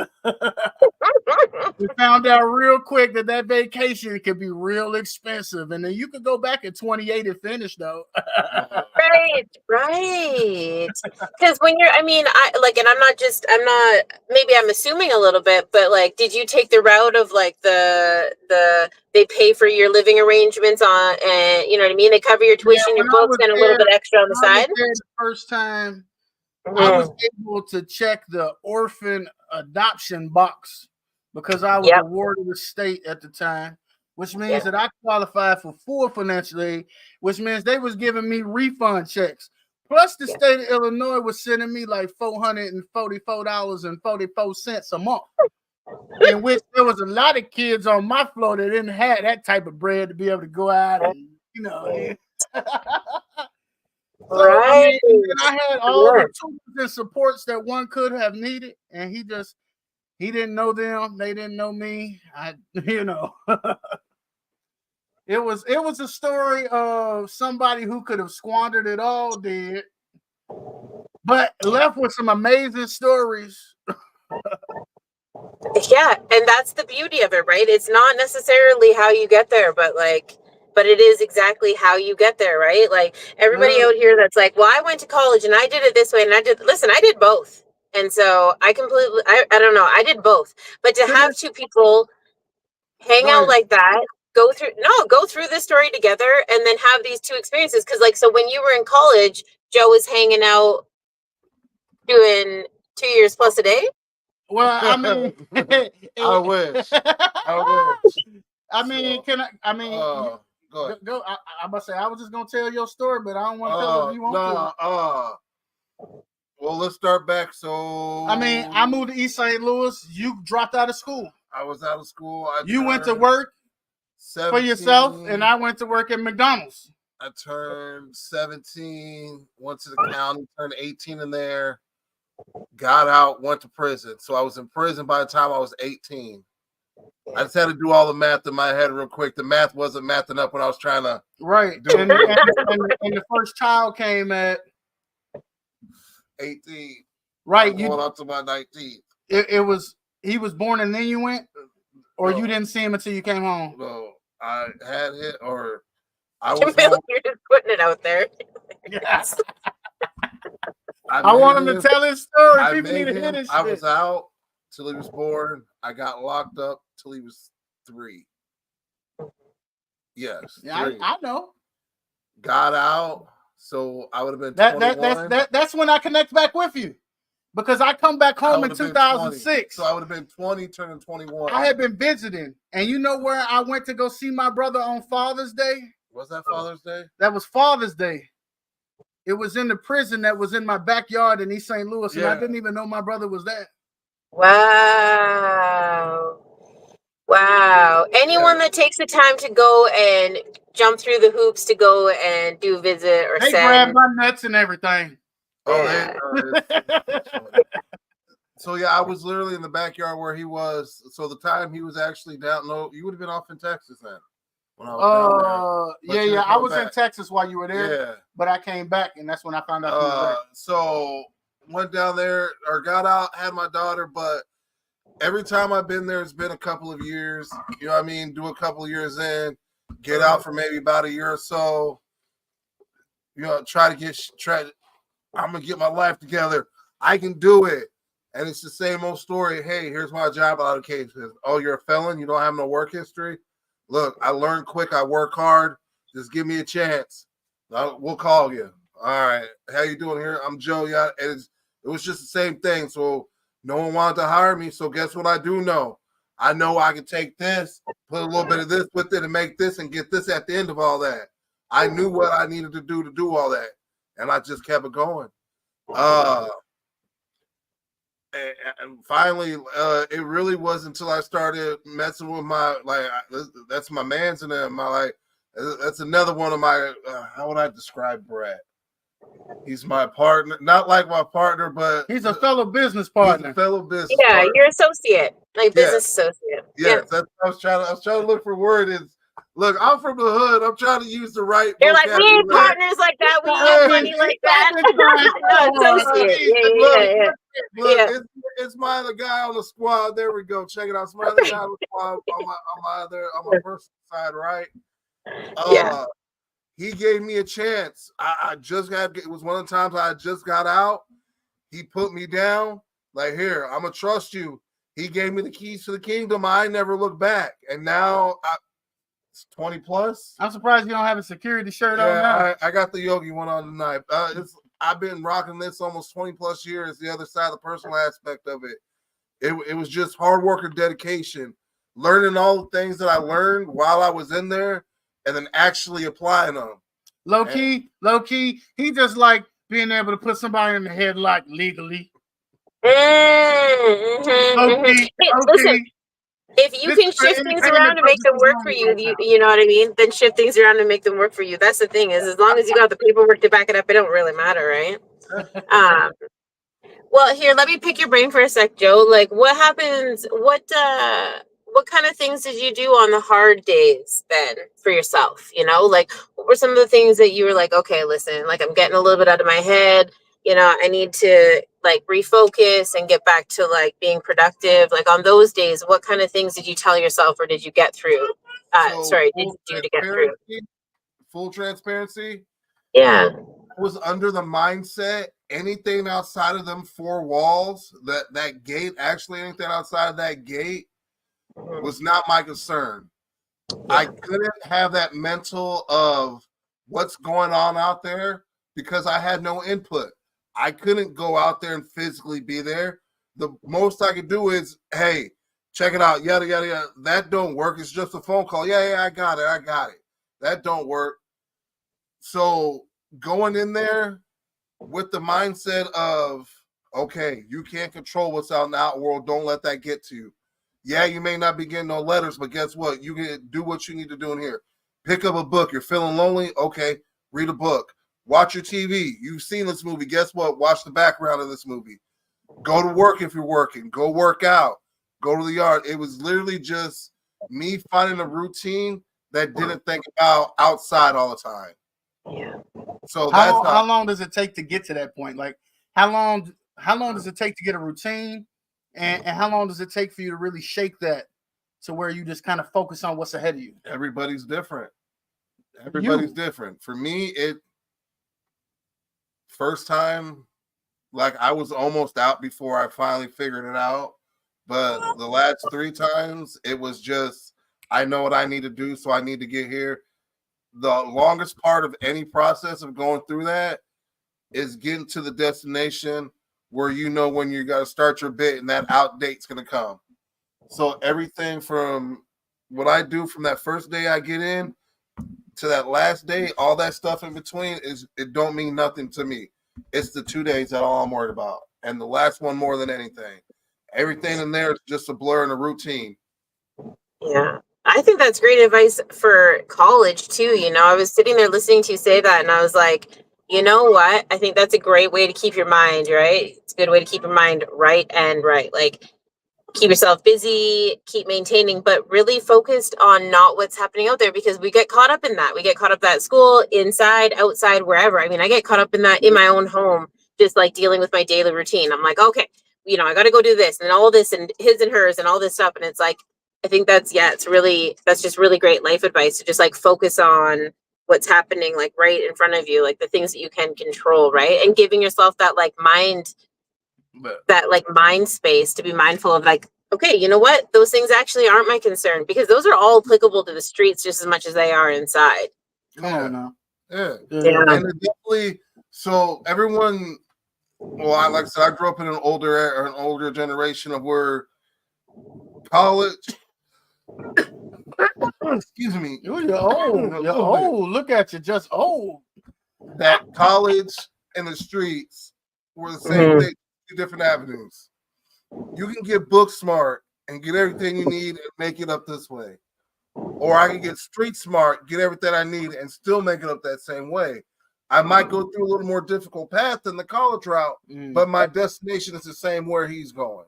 S3: We found out real quick that vacation could be real expensive. And then you could go back at 28 and finish, though.
S2: Right. Because when and maybe I'm assuming a little bit, but like, did you take the route of like they pay for your living arrangements on, and you know what I mean? They cover your tuition, your books, and a little bit extra on the side?
S3: The first time, I was able to check the orphan adoption box because I was a ward of the state at the time, which means that I qualified for full financial aid, which means they was giving me refund checks. Plus, the state of Illinois was sending me like $444.44 a month, in which there was a lot of kids on my floor that didn't have that type of bread to be able to go out and, So,
S2: right.
S3: I had all the tools and supports that one could have needed, and he didn't know them. They didn't know me. It was a story of somebody who could have squandered it all, but left with some amazing stories.
S2: Yeah, and that's the beauty of it, right? It's not necessarily how you get there, but it is exactly how you get there, right? Like everybody out here that's like, well, I went to college and I did it this way and I did both. And so I don't know, I did both. But to have two people hang out like that, go through this story together and then have these two experiences. Cause like, so when you were in college, Joe was hanging out doing 2 years plus a day.
S3: Well, I mean,
S4: I wish.
S3: I mean, go. I must say, I was just gonna tell your story, but I don't want to tell it if you want to.
S4: Well, let's start back. So,
S3: I mean, I moved to East St. Louis. You dropped out of school.
S4: I was out of school.
S3: You went to work for yourself, and I went to work at McDonald's.
S4: I turned 17, went to the county, turned 18 in there, got out, went to prison. So I was in prison by the time I was 18. I just had to do all the math in my head real quick. The math wasn't mathing up when I was trying to
S3: do it. And the first child came at
S4: 18.
S3: Right.
S4: Going up to my 19th.
S3: He was born and then you went? Or you didn't see him until you came home?
S4: No, I had it, or I was
S2: home. You're just putting it out there.
S3: Yes. I want him to tell his story. People need to hear this shit.
S4: I was out till he was born. I got locked up till he was 3. Yes.
S3: Yeah,
S4: 3.
S3: I know.
S4: Got out, so I would have been 21.
S3: That's when I connect back with you. Because I come back home in 2006.
S4: So I would have been 20, turning 21.
S3: I had been visiting. And you know where I went to go see my brother on Father's Day?
S4: Was that Father's Day?
S3: That was Father's Day. It was in the prison that was in my backyard in East St. Louis. And I didn't even know my brother was there.
S2: Wow. Anyone that takes the time to go and jump through the hoops to go and do visit or
S3: they grab my nuts and everything.
S4: So yeah, I was literally in the backyard where he was. So the time he was actually down, you would have been off in Texas then. When I was
S3: down there. I was in Texas while you were there.
S4: Yeah,
S3: but I came back, and that's when I found out you were there.
S4: So went down there or got out, had my daughter, but every time I've been there, it's been a couple of years. You know what I mean? Do a couple of years in, get out for maybe about a year or so. You know, I'm going to get my life together. I can do it. And it's the same old story. Hey, here's my job application. Oh, you're a felon? You don't have no work history? Look, I learn quick. I work hard. Just give me a chance. We'll call you. All right. How you doing here? I'm Joe. Yeah. It was just the same thing. So no one wanted to hire me. So guess what I do know? I know I can take this, put a little bit of this with it and make this and get this at the end of all that. I knew what I needed to do all that. And I just kept it going. And finally, it really wasn't until I started messing with that's my man's and then that's another one of my, how would I describe Brad? He's my partner, not like my partner, but
S3: he's a fellow business partner.
S2: Partner. Your associate, like business associate.
S4: Yes, that's I was trying to look for word. Look, I'm from the hood. I'm trying to use the right.
S2: They're like, we ain't partners like that. We ain't money like that. No, associate.
S4: Look, it's my other guy on the squad. There we go. Check it out. It's my other guy on the squad on my personal side, right? He gave me a chance. It was one of the times I just got out. He put me down. Like, here, I'm gonna trust you. He gave me the keys to the kingdom. I never looked back. And now it's 20 plus.
S3: I'm surprised you don't have a security shirt on now.
S4: I got the Yogi one on tonight. I've been rocking this almost 20 plus years. The other side, the personal aspect of it. It was just hard work and dedication. Learning all the things that I learned while I was in there and then actually applying them.
S3: Low key, he just like being able to put somebody in the headlock legally.
S2: Listen, if you can shift things around to make them work for you, you know what I mean? Then shift things around to make them work for you. That's the thing, is as long as you got the paperwork to back it up, it don't really matter, right? Well, here, let me pick your brain for a sec, Joe. Like, what happens? What kind of things did you do on the hard days then for yourself? You know, like, what were some of the things that you were like, okay, listen, like, I'm getting a little bit out of my head. You know, I need to like refocus and get back to like being productive. Like, on those days, what kind of things did you tell yourself or did you get through? Did you do to get through?
S4: Full transparency.
S2: Yeah.
S4: I was under the mindset, anything outside of them four walls, that gate, actually anything outside of that gate was not my concern. I couldn't have that mental of what's going on out there because I had no input. I couldn't go out there and physically be there. The most I could do is, hey, check it out, yada, yada, yada. That don't work. It's just a phone call. Yeah, I got it. That don't work. So going in there with the mindset of, okay, you can't control what's out in the out world. Don't let that get to you. Yeah, you may not be getting no letters, but guess what? You can do what you need to do in here. Pick up a book. You're feeling lonely? Okay, read a book. Watch your TV. You've seen this movie. Guess what? Watch the background of this movie. Go to work if you're working. Go work out. Go to the yard. It was literally just me finding a routine that didn't think about outside all the time.
S2: Yeah.
S4: So
S3: how long does it take to get to that point? Like, how long does it take to get a routine? And how long does it take for you to really shake that to where you just kind of focus on what's ahead of you?
S4: Everybody's different. Different. For me, first time, like, I was almost out before I finally figured it out. But the last 3 times, it was just, I know what I need to do, so I need to get here. The longest part of any process of going through that is getting to the destination where you know when you got to start your bit and that out date's going to come. So everything from what I do from that first day I get in to that last day, all that stuff in between, it don't mean nothing to me. It's the 2 days that all I'm worried about. And the last one more than anything. Everything in there is just a blur and a routine.
S2: Yeah. I think that's great advice for college too. You know, I was sitting there listening to you say that and I was like, you know what? I think that's a great way to keep your mind, right? It's a good way to keep your mind right. Like, keep yourself busy, keep maintaining, but really focused on not what's happening out there, because we get caught up in that. We get caught up at school, inside, outside, wherever. I mean, I get caught up in that in my own home, just like dealing with my daily routine. I'm like, okay, you know, I got to go do this and all this and his and hers and all this stuff. And it's like, I think that's just really great life advice to just like focus on what's happening like right in front of you, like the things that you can control, right? And giving yourself that like mind space to be mindful of, like, okay, you know what? Those things actually aren't my concern, because those are all applicable to the streets just as much as they are inside.
S5: Come on now.
S4: Yeah.
S2: Yeah.
S4: And it definitely, so everyone, well, like I said, I grew up in an older generation of where college, excuse me.
S5: You're old. You're old. Look at you, just old.
S4: That college and the streets were the same thing, 2 different avenues. You can get book smart and get everything you need and make it up this way. Or I can get street smart, get everything I need, and still make it up that same way. I might go through a little more difficult path than the college route, but my destination is the same where he's going.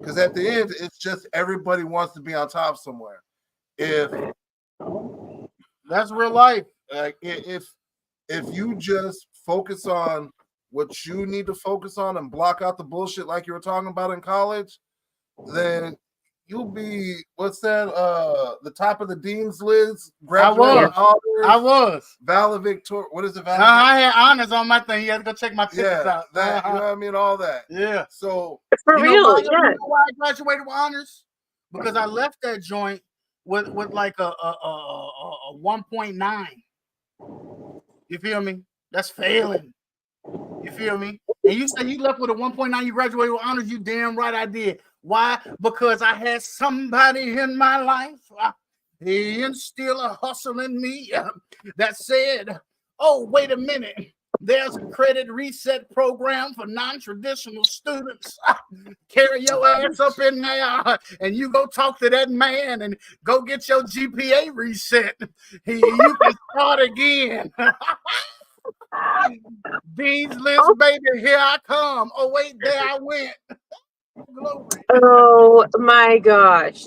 S4: Because at the end, it's just everybody wants to be on top somewhere. If
S5: that's real life,
S4: like if you just focus on what you need to focus on and block out the bullshit like you were talking about in college, then you'll be the top of the dean's list.
S5: I was
S4: valedictorian. What is it?
S5: I had honors on my thing. You have to go check my tickets out.
S4: That you know what I mean, all that.
S5: Yeah.
S4: So
S2: for real,
S5: you know why I graduated with honors? Because I left that joint with like a 1.9. You feel me? That's failing. You feel me? And you say you left with a 1.9, you graduated with honors. You damn right I did. Why? Because I had somebody in my life. He instilled a hustle in me that said, oh, wait a minute. There's a credit reset program for non-traditional students. Carry your ass up in there and you go talk to that man and go get your GPA reset. You can start again. Dean's list, baby, here I come. Oh, wait, there I went.
S2: Oh my gosh.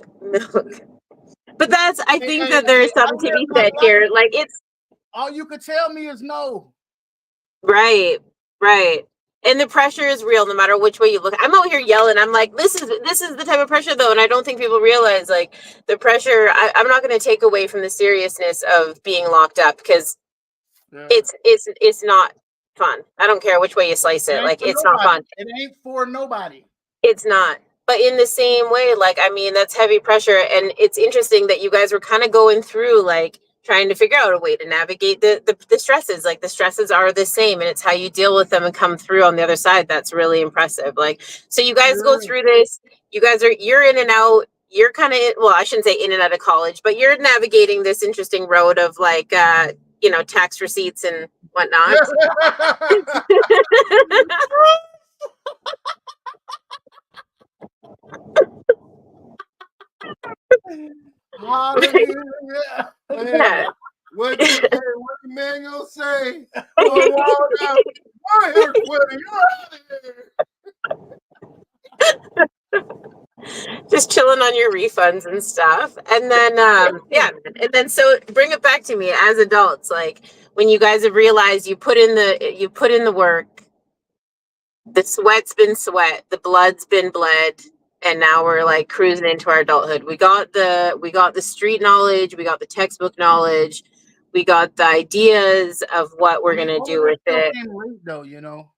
S2: But I think that there's something to be said here. Like, it's
S5: all you could tell me is no.
S2: Right. And the pressure is real no matter which way you look. I'm out here yelling. I'm like, this is the type of pressure though, and I don't think people realize like the pressure. I'm not going to take away from the seriousness of being locked up because it's not fun. I don't care which way you slice it. Like, it's not fun.
S5: It ain't for nobody.
S2: It's not. But in the same way, like, I mean, that's heavy pressure. And it's interesting that you guys were kind of going through, like, trying to figure out a way to navigate the stresses. Like, the stresses are the same, and it's how you deal with them and come through on the other side. That's really impressive. Like, so you guys go through this. You're in and out. You're kind of, well, I shouldn't say in and out of college, but you're navigating this interesting road of, like, tax receipts and whatnot.
S5: Hallelujah.
S2: Yeah.
S4: What the manual say? Oh, now, I'm here quitting. You're out of here.
S2: Just chilling on your refunds and stuff. And then and then so bring it back to me as adults, like when you guys have realized you put in the work, the sweat's been sweat, the blood's been bled, and now we're like cruising into our adulthood. We got the street knowledge, we got the textbook knowledge, we got the ideas of what we're gonna do with it.
S5: Late though, you know.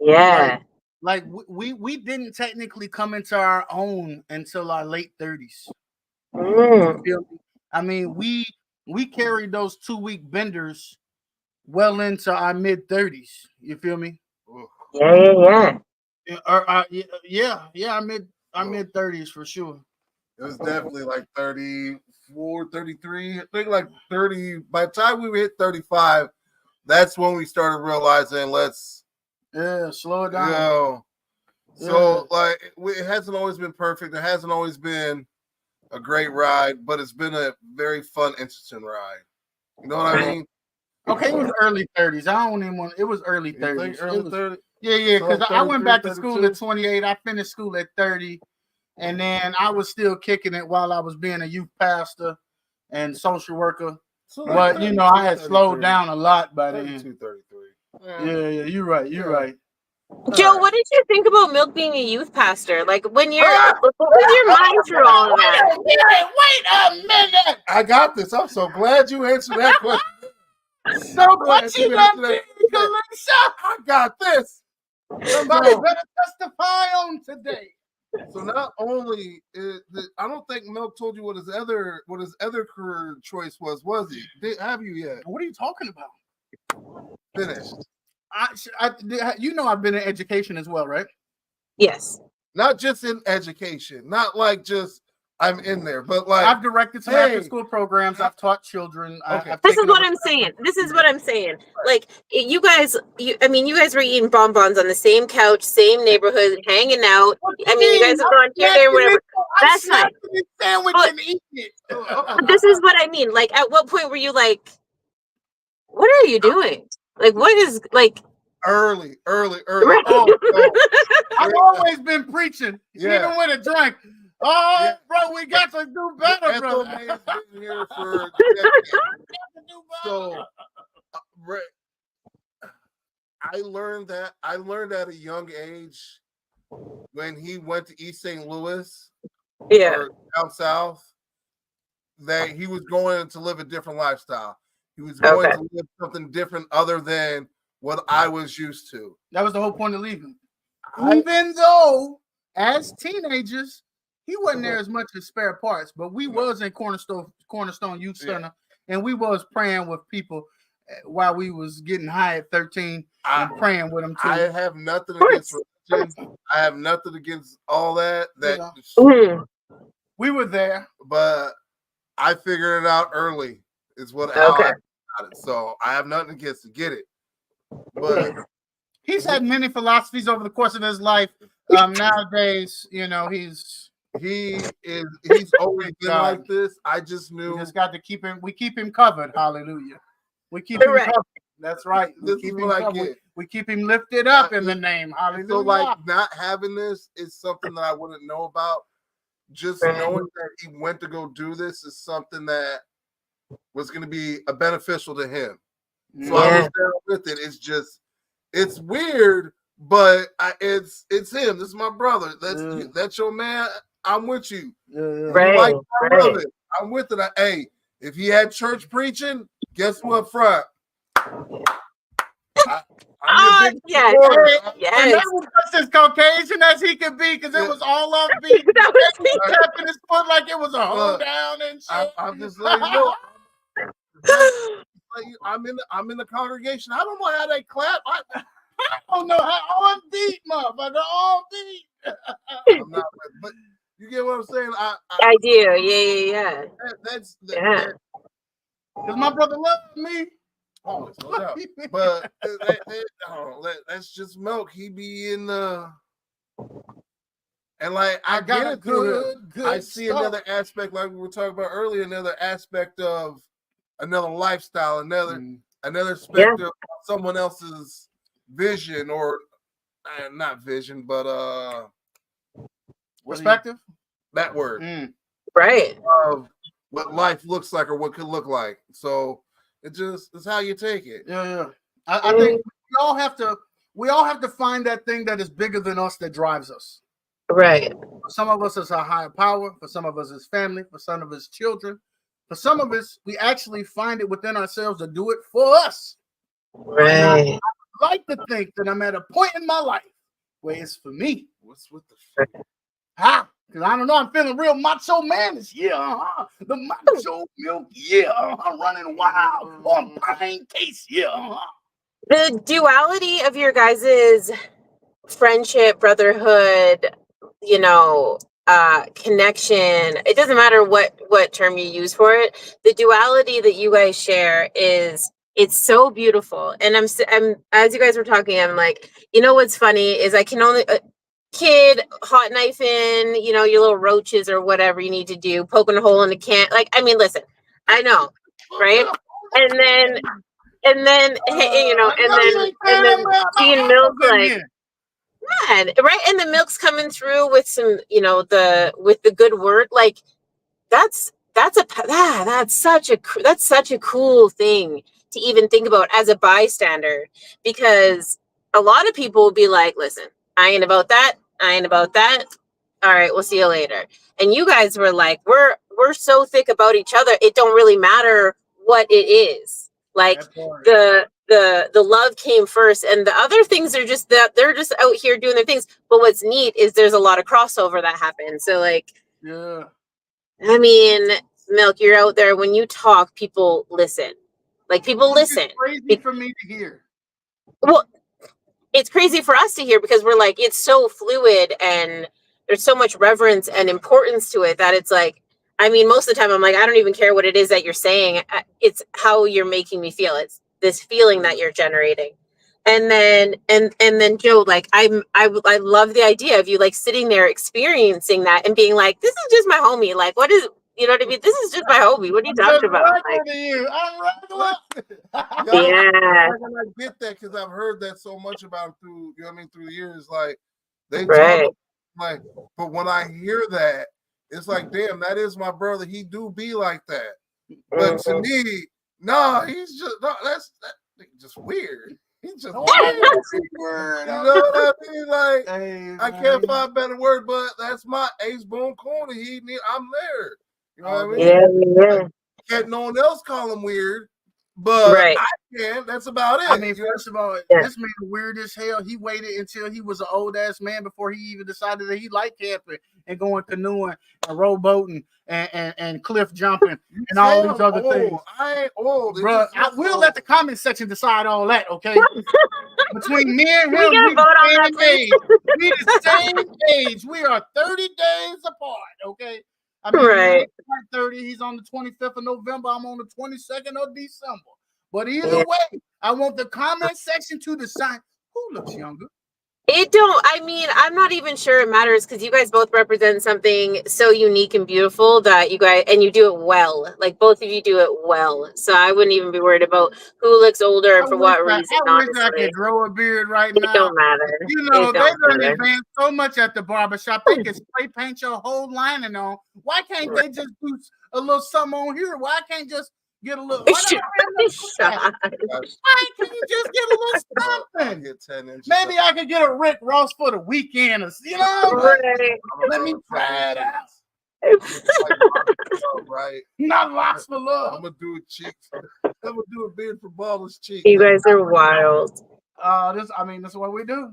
S2: Yeah.
S5: Like we didn't technically come into our own until our late 30s. I mean, we carried those 2-week benders well into our mid 30s. You feel me?
S2: Yeah.
S5: Our mid 30s for sure.
S4: It was definitely like 34, 33. I think like 30. By the time we hit 35, that's when we started realizing
S5: slow it down.
S4: So like it hasn't always been perfect. It hasn't always been a great ride, but it's been a very fun, interesting ride. You know what I mean?
S5: Okay, it was early 30s. I don't even want. It was early 30s.
S4: Early 30s.
S5: Yeah. Because I went back to school at 28. I finished school at 30, and then I was still kicking it while I was being a youth pastor and social worker. But I had slowed down a lot by then.
S4: 33.
S5: Yeah, you're right. You're right.
S2: Joe, what did you think about Milk being a youth pastor? Like, what was your mind through all of that?
S5: Wait a minute!
S4: I got this. I'm so glad you answered that question.
S5: So what you done did, Alicia?
S4: I got this.
S5: Somebody better testify on today.
S4: So not only I don't think Milk told you what his other career choice was he? Have you yet?
S5: What are you talking about?
S4: Finished.
S5: You know I've been in education as well, right?
S2: Yes.
S4: Not just in education, not like just I'm in there, but like
S5: I've directed some after school programs. I've taught children.
S4: Okay.
S2: This is what I'm saying. This is what I'm saying. Like you guys were eating bonbons on the same couch, same neighborhood, hanging out. I mean, you guys have gone here, there, whatever. That's fine.
S5: Sandwich
S2: But-
S5: and eat it.
S2: But this is what I mean. Like, at what point were you like, what are you doing? Like, what is like
S4: early.
S2: Right.
S5: I've always been preaching,
S4: Yeah.
S5: even with a drink. Oh, bro, we got to do better, bro.
S4: Ethel May's been here for so I learned at a young age when he went to East St. Louis, or down south, that he was going to live a different lifestyle. He was going to live something different other than what I was used to.
S5: That was the whole point of leaving. Even though, as teenagers, he wasn't there as much as spare parts, but we was in Cornerstone Youth Center, and we was praying with people while we was getting high at 13 and praying with them too.
S4: I have nothing against religion. I have nothing against all that.
S5: We were there,
S4: but I figured it out early. Is what how I got it. So I have nothing against it. Get it. But
S5: he's had many philosophies over the course of his life. Nowadays, he's always been like this. I just knew we just got to keep him. We keep him covered. Hallelujah. We keep him covered. That's right.
S4: This is what I get.
S5: We keep him lifted up in the name. Hallelujah.
S4: So like not having this is something that I wouldn't know about. Just knowing that he went to go do this is something that was going to be beneficial to him. So I was down with it. It's just, it's weird, but it's him. This is my brother. That's your man. I'm with you.
S2: Right.
S4: I love it. I'm with it. Hey, if he had church preaching, guess what, front? I'm
S2: yes.
S5: And that was just as Caucasian as he could be, because it was all upbeat. He tapping his foot like it was a hold down and shit.
S4: I'm just letting you know. I'm in the congregation. I don't know how they clap. I
S5: don't know how on beat, motherfucker. On beat.
S4: I'm not, but you get what I'm saying?
S2: I do. Yeah.
S4: That's
S5: because my brother loved me.
S4: Oh, no doubt. But that's just Milk. He be in the and like I
S5: got
S4: get
S5: a
S4: it
S5: good
S4: I see
S5: stuff.
S4: another aspect, like we were talking about earlier, another aspect of another lifestyle, another aspect of someone else's vision, or not vision, but
S5: perspective.
S4: That word,
S2: right?
S4: Of what life looks like or what could look like. So it's how you take it.
S5: Yeah. I think we all have to find that thing that is bigger than us that drives us.
S2: Right.
S5: For some of us, it's a higher power. For some of us, it's family. For some of us, children. For some of us, we actually find it within ourselves to do it for us.
S2: Right.
S5: I like to think that I'm at a point in my life where it's for me.
S4: What's with the
S5: because I don't know, I'm feeling real macho man this year. The macho Milk, I'm running wild on Pinecase,
S2: The duality of your guys' friendship, brotherhood, connection, it doesn't matter what term you use for it. The duality that you guys share it's so beautiful. And I'm as you guys were talking, I'm like, what's funny is I can only kid hot knife in, your little roaches or whatever you need to do, poking a hole in the can. Like, I mean, listen, I know, right? And then seeing Milk like, man, right? And the Milk's coming through with some, with the good word. Like, that's such a cool thing to even think about as a bystander, because a lot of people will be like, listen, I ain't about that. All right, we'll see you later. And you guys were like, we're so thick about each other, it don't really matter what it is. Like the the love came first, and the other things are just that they're just out here doing their things. But what's neat is there's a lot of crossover that happens. So like,
S5: Yeah.
S2: I mean, Milk, you're out there when you talk, people listen. Like people
S5: Which is
S2: listen.
S5: crazy for me to hear.
S2: Well, it's crazy for us to hear because we're like, it's so fluid and there's so much reverence and importance to it that it's like, I mean, most of the time I'm like, I don't even care what it is that you're saying. It's how you're making me feel. It's this feeling that you're generating. And then Joe, like I love the idea of you like sitting there experiencing that and being like, this is just my homie. Like, what is, you know what I mean? This is just my homie. What are you talking about? Like,
S5: To you. I'm regular.
S2: yeah.
S4: And I get that because I've heard that so much about him through, you know what I mean, through the years. Like they
S2: Right.
S4: talk like, but when I hear that, it's like, damn, that is my brother. He do be like that. But to me, no, he's just that's just weird. He's just weird. You know what I mean? Like,
S5: Hey,
S4: I can't find a better word, but that's my ace bone corner. I'm there. You know what I mean?
S2: Yeah.
S4: Can't no one else call him weird, but
S2: Right.
S4: I can. That's about it.
S5: I mean, first of all,
S2: Yeah.
S5: this man weird as hell. He waited until he was an old ass man before he even decided that he liked camping and going canoeing and rowboating and cliff jumping and all these other things.
S4: I ain't old,
S5: Bro, we'll let the comment section decide all that, okay? Between me and him,
S2: We gotta vote on that,
S5: the same age. We the same age. We are 30 days apart, okay? I mean,
S2: Right.
S5: he's 30. He's on the 25th of November. I'm on the 22nd of December. But either way, I want the comment section to decide who looks younger.
S2: It don't, I mean, I'm not even sure it matters because you guys both represent something so unique and beautiful that you guys, and you do it well. Like both of you do it well. So I wouldn't even be worried about who looks older and for what reason.
S5: I wish I could grow a beard right now.
S2: It don't matter.
S5: You know, they done
S2: matter.
S5: advanced so much at the barbershop. They can spray paint your whole lining on. Why can't they just do a little something on here? Why can't just get a little? Why can't you just get a little something? Maybe I could get a Rick Ross for the weekend, or, you know?
S2: Right.
S5: Let me try it out.
S4: Right.
S5: Not locks for love.
S4: I'm gonna do a cheeks. I'm gonna do a beard for baller's cheeks.
S2: You guys are wild.
S5: This is what we do.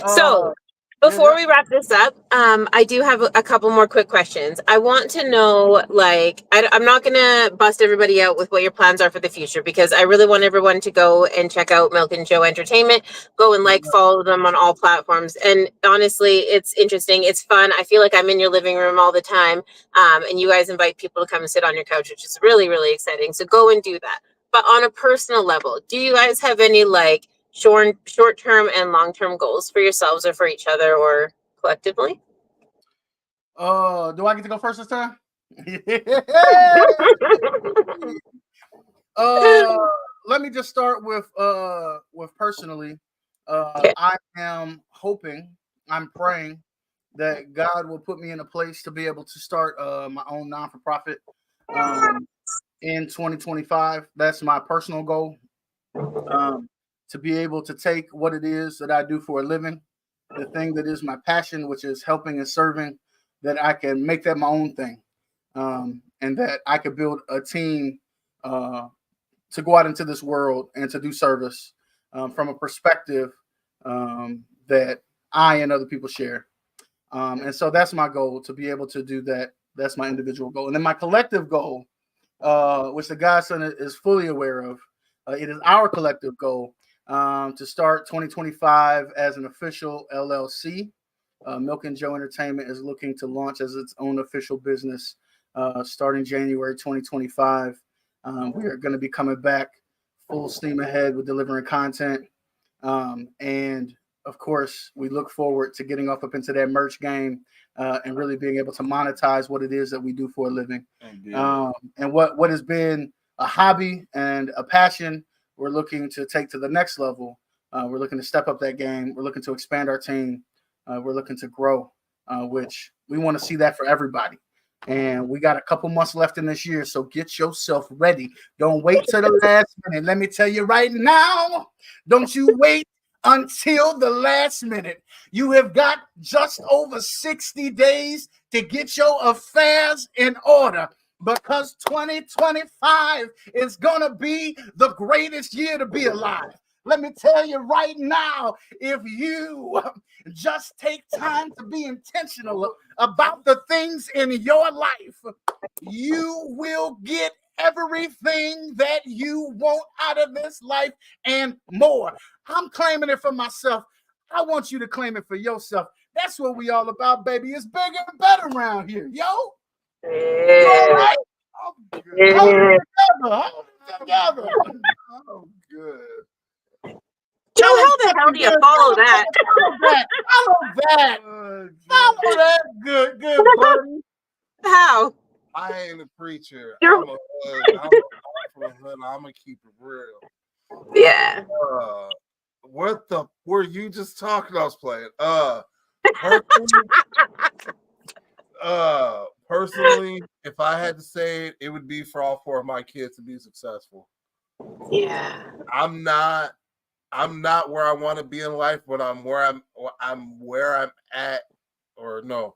S2: So before we wrap this up, I do have a couple more quick questions. I want to know, like, I'm not going to bust everybody out with what your plans are for the future because I really want everyone to go and check out Milk and Joe Entertainment. Go and follow them on all platforms. And honestly, it's interesting. It's fun. I feel like I'm in your living room all the time. And you guys invite people to come and sit on your couch, which is really, really exciting. So go and do that. But on a personal level, do you guys have any short-term and long-term goals for yourselves or for each other or collectively?
S5: Do I get to go first this time? Let me just start with personally. I am hoping, I'm praying that God will put me in a place to be able to start my own non-for-profit in 2025. That's my personal goal. To be able to take what it is that I do for a living, the thing that is my passion, which is helping and serving, that I can make that my own thing, and that I could build a team to go out into this world and to do service from a perspective that I and other people share. And so that's my goal, to be able to do that. That's my individual goal. And then my collective goal, which the Godson is fully aware of, it is our collective goal to start 2025 as an official LLC. Milk and Joe Entertainment is looking to launch as its own official business starting January 2025. We are going to be coming back full steam ahead with delivering content. And of course, we look forward to getting up into that merch game and really being able to monetize what it is that we do for a living. And what has been a hobby and a passion, we're looking to take to the next level. We're looking to step up that game. We're looking to expand our team. We're looking to grow, which we want to see that for everybody. And we got a couple months left in this year, so get yourself ready. Don't wait till the last minute. Let me tell you right now, don't you wait until the last minute. You have got just over 60 days to get your affairs in order. because 2025 is going to be the greatest year to be alive. Let me tell you right now, if you just take time to be intentional about the things in your life, you will get everything that you want out of this life and more. I'm claiming it for myself. I want you to claim it for yourself. That's what we all about, baby. It's bigger and better around here, yo. You all right?
S4: I'm good.
S5: Hold it together. Hold it together.
S4: I'm good.
S2: Joe, how the hell do you follow that?
S5: Follow that. Follow that. Good, buddy.
S2: How?
S4: I ain't a preacher.
S2: You're-
S4: I'm gonna keep it real.
S2: Yeah.
S4: What the were you just talking? I was playing. Personally, if I had to say it, it would be for all four of my kids to be successful.
S2: Yeah.
S4: I'm not where I want to be in life, but I'm where I'm at, or no,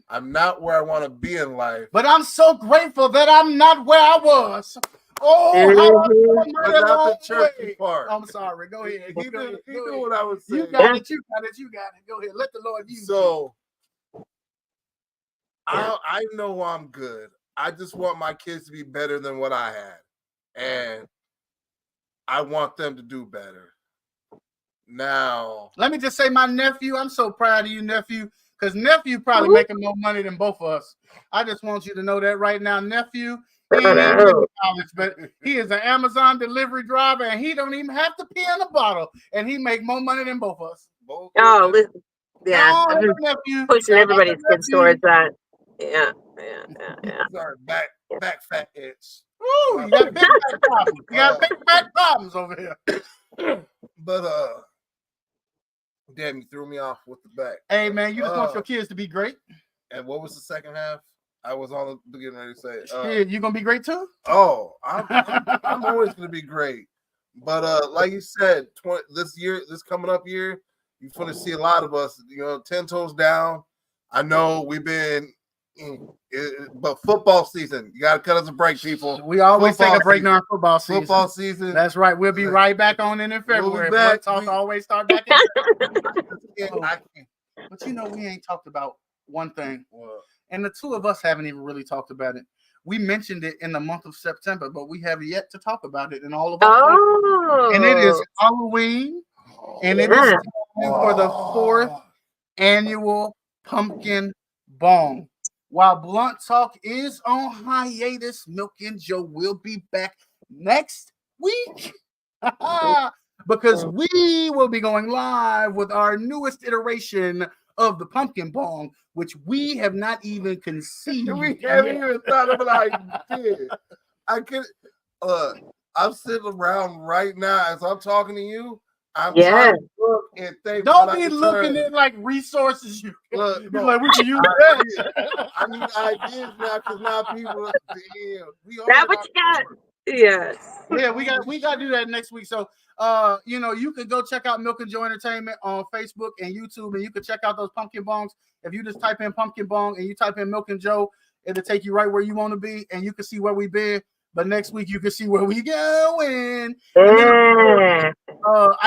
S4: I'm not where I want to be in life.
S5: But I'm so grateful that I'm not where I was. Oh, how
S4: not the churchy part.
S5: I'm sorry. Go ahead.
S4: He knew what I was saying.
S5: You got it. Go ahead. Let the Lord use you.
S4: So I know I'm good. I just want my kids to be better than what I had. And I want them to do better. Now,
S5: let me just say, my nephew, I'm so proud of you, nephew, because nephew probably making more money than both of us. I just want you to know that right now, nephew. He ain't even in college, but he is an Amazon delivery driver, and he don't even have to pee in a bottle, and he make more money than both of us.
S2: Oh, listen. Yeah, I've been
S5: nephew.
S2: pushing everybody's kids towards that. Yeah.
S4: Sorry, back fat itch.
S5: Ooh, you got big back problems. You got big back problems over here.
S4: But damn, you threw me off with the back.
S5: Hey man, you just want your kids to be great.
S4: And what was the second half? I was on the beginning ready to say it.
S5: Yeah, you gonna be great too?
S4: Oh, I'm always gonna be great. But like you said, this coming up year, you're gonna see a lot of us, 10 toes down. I know we've been but football season, you gotta cut us a break, people.
S5: We always take a break during football season.
S4: Football season.
S5: That's right. We'll be right back on in February. We'll always start back in. But we ain't talked about one thing.
S4: What?
S5: And the two of us haven't even really talked about it. We mentioned it in the month of September, but we have yet to talk about it in all of our And it is Halloween, and it is time for the 4th annual Pumpkin Bong. While Blunt Talk is on hiatus, Milk and Joe will be back next week because we will be going live with our newest iteration of the Pumpkin Bong, which we have not even conceived.
S4: We haven't even thought of an idea. I'm sitting around right now as I'm talking to you. I'm trying to look and think.
S5: Don't be looking at like resources you
S4: look. No,
S5: like we can use that.
S4: I need ideas now because now people are
S2: that what you got. Yes.
S5: Yeah, we got to do that next week. So you can go check out Milk and Joe Entertainment on Facebook and YouTube, and you can check out those pumpkin bongs. If you just type in pumpkin bong and you type in Milk and Joe, it'll take you right where you want to be, and you can see where we've been. But next week you can see where we going. I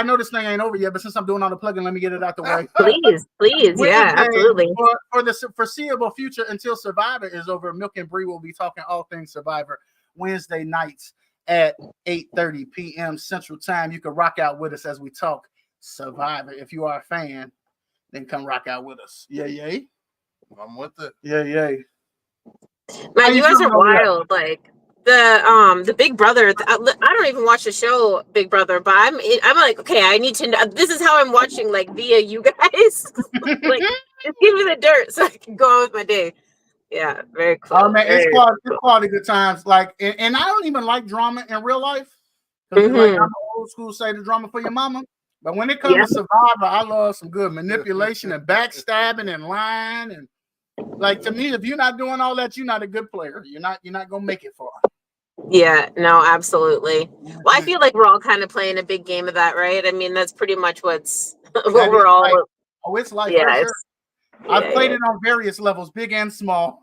S5: know this thing ain't over yet, but since I'm doing all the plugging, let me get it out the way.
S2: Please, yeah, absolutely.
S5: For the foreseeable future, until Survivor is over, Milk and Bree will be talking all things Survivor Wednesday nights at 8:30 p.m. Central Time. You can rock out with us as we talk Survivor. If you are a fan, then come rock out with us. Yay.
S4: I'm with it.
S5: Yay.
S2: Man, you guys are wild. Like the Big Brother. I don't even watch the show Big Brother, but I'm like, okay, I need to know. This is how I'm watching, like via you guys. Like, just give me the dirt so I can go on with my day. Yeah, very cool.
S5: Oh man, it's quality good times. Like, and I don't even like drama in real life. Like, I'm old school, say the drama for your mama. But when it comes to Survivor, I love some good manipulation and backstabbing and lying. And like, to me, if you're not doing all that, you're not a good player. You're not gonna make it far.
S2: Yeah, no, absolutely. Well, I feel like we're all kind of playing a big game of that, right? I mean, that's pretty much what we're all.
S5: Life. Oh, it's like
S2: yeah,
S5: I've played it on various levels, big and small.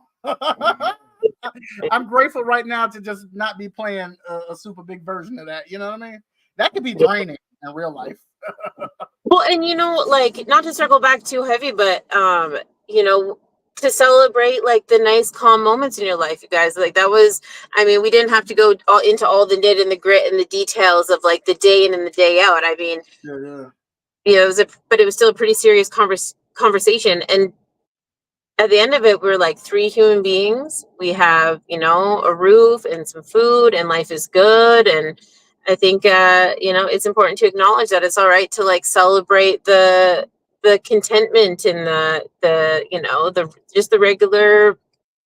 S5: I'm grateful right now to just not be playing a super big version of that. You know what I mean? That could be draining in real life.
S2: Well, and like, not to circle back too heavy, but to celebrate like the nice calm moments in your life, you guys. Like, that was, I mean, we didn't have to go into all the nit and the grit and the details of like the day in and the day out. I mean, but it was still a pretty serious conversation. And at the end of it, we're like 3 human beings. We have, a roof and some food, and life is good. And I think, it's important to acknowledge that it's all right to like celebrate the contentment and just the regular.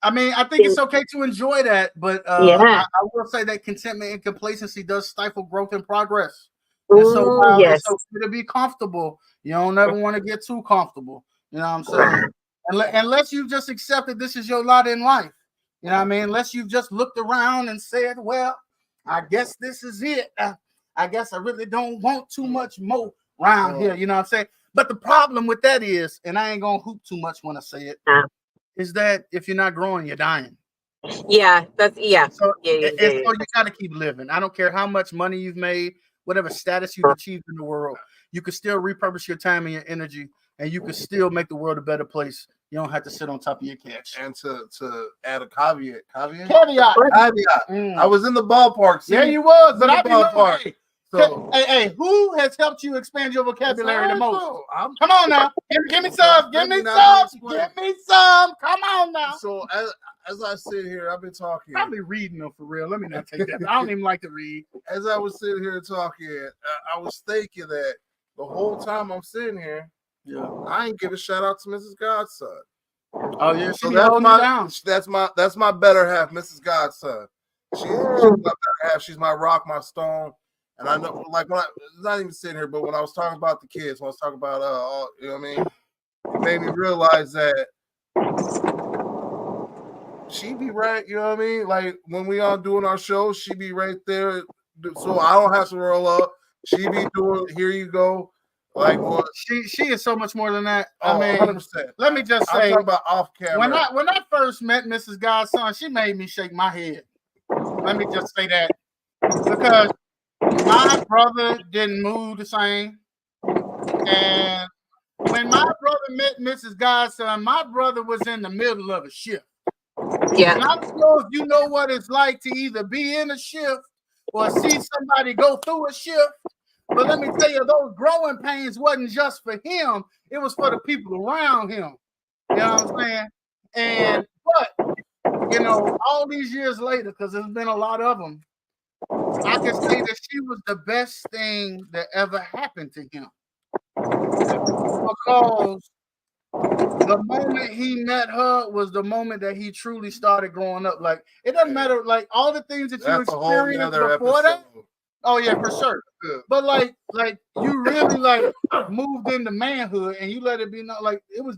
S5: I mean, I think it's okay to enjoy that, but I will say that contentment and complacency does stifle growth and progress. And so while it's okay to be comfortable, you don't ever want to get too comfortable. You know what I'm saying? Unless you just accepted this is your lot in life. You know what I mean? Unless you've just looked around and said, well, I guess this is it. I guess I really don't want too much more around here. You know what I'm saying? But the problem with that is, and I ain't going to hoop too much when I say it, is that if you're not growing, you're dying.
S2: Yeah, that's
S5: So, so you got to keep living. I don't care how much money you've made, whatever status you've achieved in the world, you can still repurpose your time and your energy, and you can still make the world a better place. You don't have to sit on top of your cash.
S4: And to add a caveat.
S5: Mm.
S4: I was in the ballpark.
S5: Yeah, you was, but I be
S4: ballpark.
S5: So, hey, who has helped you expand your vocabulary the most? Come on now, give me some. Give me some. Come on now.
S4: So as I sit here, I've been talking.
S5: Probably reading them for real. Let me not take that. I don't even like to read.
S4: As I was sitting here talking, I was thinking that the whole time I'm sitting here, I ain't give a shout out to Mrs. Godson.
S5: Oh yeah,
S4: so that's my better half, Mrs. Godson. She's my better half. She's my rock, my stone. And I know, like, when not even sitting here, but when I was talking about the kids, when I was talking about, you know what I mean, it made me realize that she be right. You know what I mean? Like, when we all doing our show, she be right there, so I don't have to roll up. She be doing. Here you go. Like, what?
S5: She is so much more than that.
S4: I mean, 100%.
S5: Let me just say,
S4: I'm talking about off camera.
S5: When I first met Mrs. Godson, she made me shake my head. Let me just say that, because my brother didn't move the same. And when my brother met Mrs. Godson, my brother was in the middle of a shift.
S2: Yeah.
S5: And I don't know if you know what it's like to either be in a shift or see somebody go through a shift. But let me tell you, those growing pains wasn't just for him. It was for the people around him. You know what I'm saying? And, but, all these years later, because there's been a lot of them, I can say that she was the best thing that ever happened to him. Because the moment he met her was the moment that he truly started growing up. Like, it doesn't matter, like, all the things that you experienced before that. Oh yeah, for sure. But like you really like moved into manhood, and you let it be known, like it's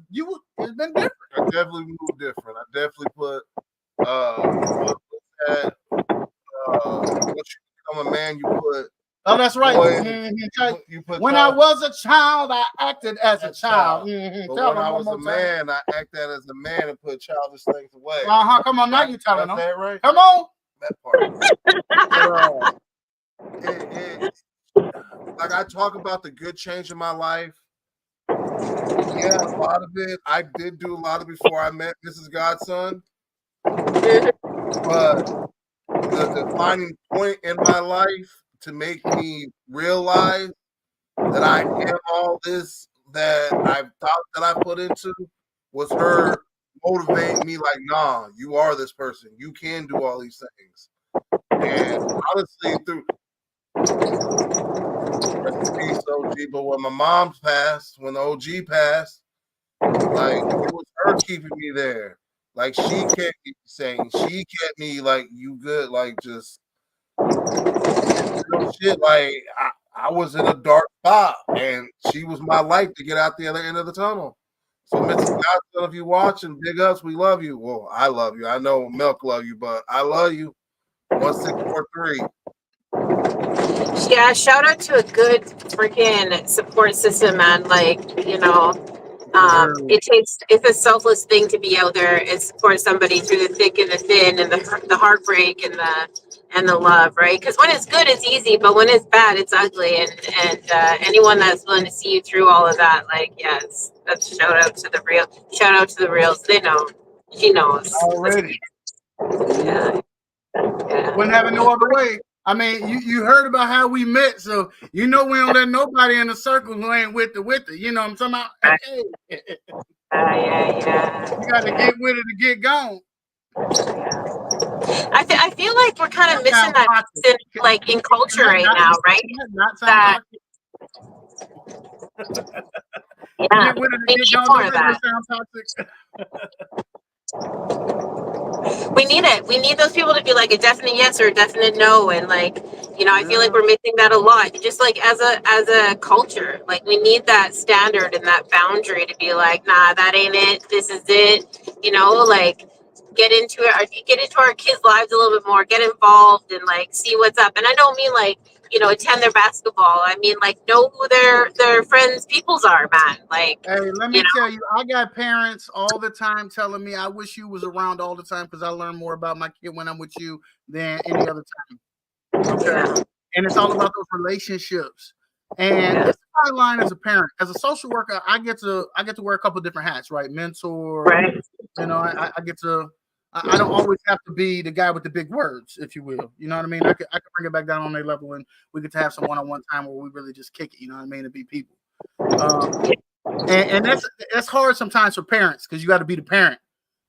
S5: been different.
S4: I definitely moved different. I definitely put once you become a man, you put.
S5: Oh, that's right.
S4: You put
S5: when I was a child, I acted as a child.
S4: But when I was a man, I acted as a man and put childish things away.
S5: Come on, now you telling them.
S4: That right?
S5: Come on.
S4: That part. Like, I talk about the good change in my life. Yeah, a lot of it. I did do a lot of it before I met Mrs. Godson. But the defining point in my life to make me realize that I am all this that I thought that I put into was her motivating me, like, nah, you are this person. You can do all these things. And honestly, through peace, OG, but when my mom passed, when the OG passed, like, it was her keeping me there. Like, she kept me saying, she kept me like, you good, like, just shit. Like, I was in a dark spot, and she was my light to get out the other end of the tunnel. So, Mrs. Godson, if you're watching, big ups, we love you. Well, I love you. I know Milk love you, but I love you. 1643.
S2: Yeah, shout out to a good freaking support system, man. Like, It's a selfless thing to be out there and support somebody through the thick and the thin and the heartbreak and the love, right? Because when it's good, it's easy, but when it's bad, it's ugly. And anyone that's willing to see you through all of that, like, yes, that's shout out to the reals. They know, she knows
S5: already.
S2: Yeah.
S5: Wouldn't have it no other way. I mean, you heard about how we met, so you know we don't let nobody in the circle who ain't with it. You know what I'm talking about? Hey.
S2: Yeah.
S5: You got to get with it to get gone.
S2: I feel like we're kind of missing that like in culture right now, right?
S5: Not sound toxic.
S2: Yeah,
S5: get with it to get gone. That sound
S2: toxic. We need it. We need those people to be like a definite yes or a definite no, and like, you know, I feel like we're missing that a lot. Just like as a culture, like we need that standard and that boundary to be like, nah, that ain't it. This is it. You know, like get into our kids' lives a little bit more. Get involved and like see what's up. And I don't mean like, you know, attend their basketball. I mean, like, know who their friends' peoples are, man. Like,
S5: hey, let me tell you, I got parents all the time telling me, I wish you was around all the time because I learn more about my kid when I'm with you than any other time. Okay. Yeah. And it's all about those relationships. And it's a fine line as a parent. As a social worker, I get to wear a couple of different hats, right? Mentor, right. You know, I get to I don't always have to be the guy with the big words, if you will. You know what I mean? I could bring it back down on their level, and we get to have some one-on-one time where we really just kick it. You know what I mean? And be people. And that's hard sometimes for parents because you got to be the parent.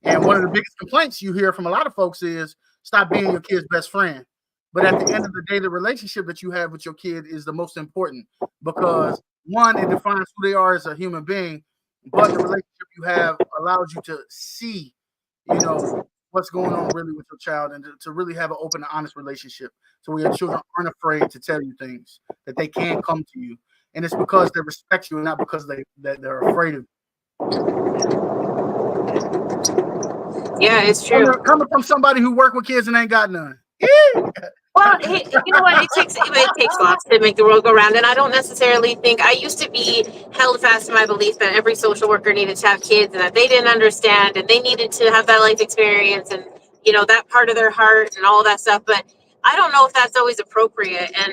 S5: And one of the biggest complaints you hear from a lot of folks is stop being your kid's best friend. But at the end of the day, the relationship that you have with your kid is the most important because one, it defines who they are as a human being, but the relationship you have allows you to see, you know, what's going on really with your child and to really have an open and honest relationship. So where your children aren't afraid to tell you things, that they can come to you. And it's because they respect you and not because they're afraid of you.
S2: Yeah, it's true.
S5: Coming from somebody who worked with kids and ain't got none.
S2: Well, you know what? It takes lots to make the world go round. And I don't necessarily think I used to be held fast to my belief that every social worker needed to have kids and that they didn't understand and they needed to have that life experience and, you know, that part of their heart and all that stuff. But I don't know if that's always appropriate. And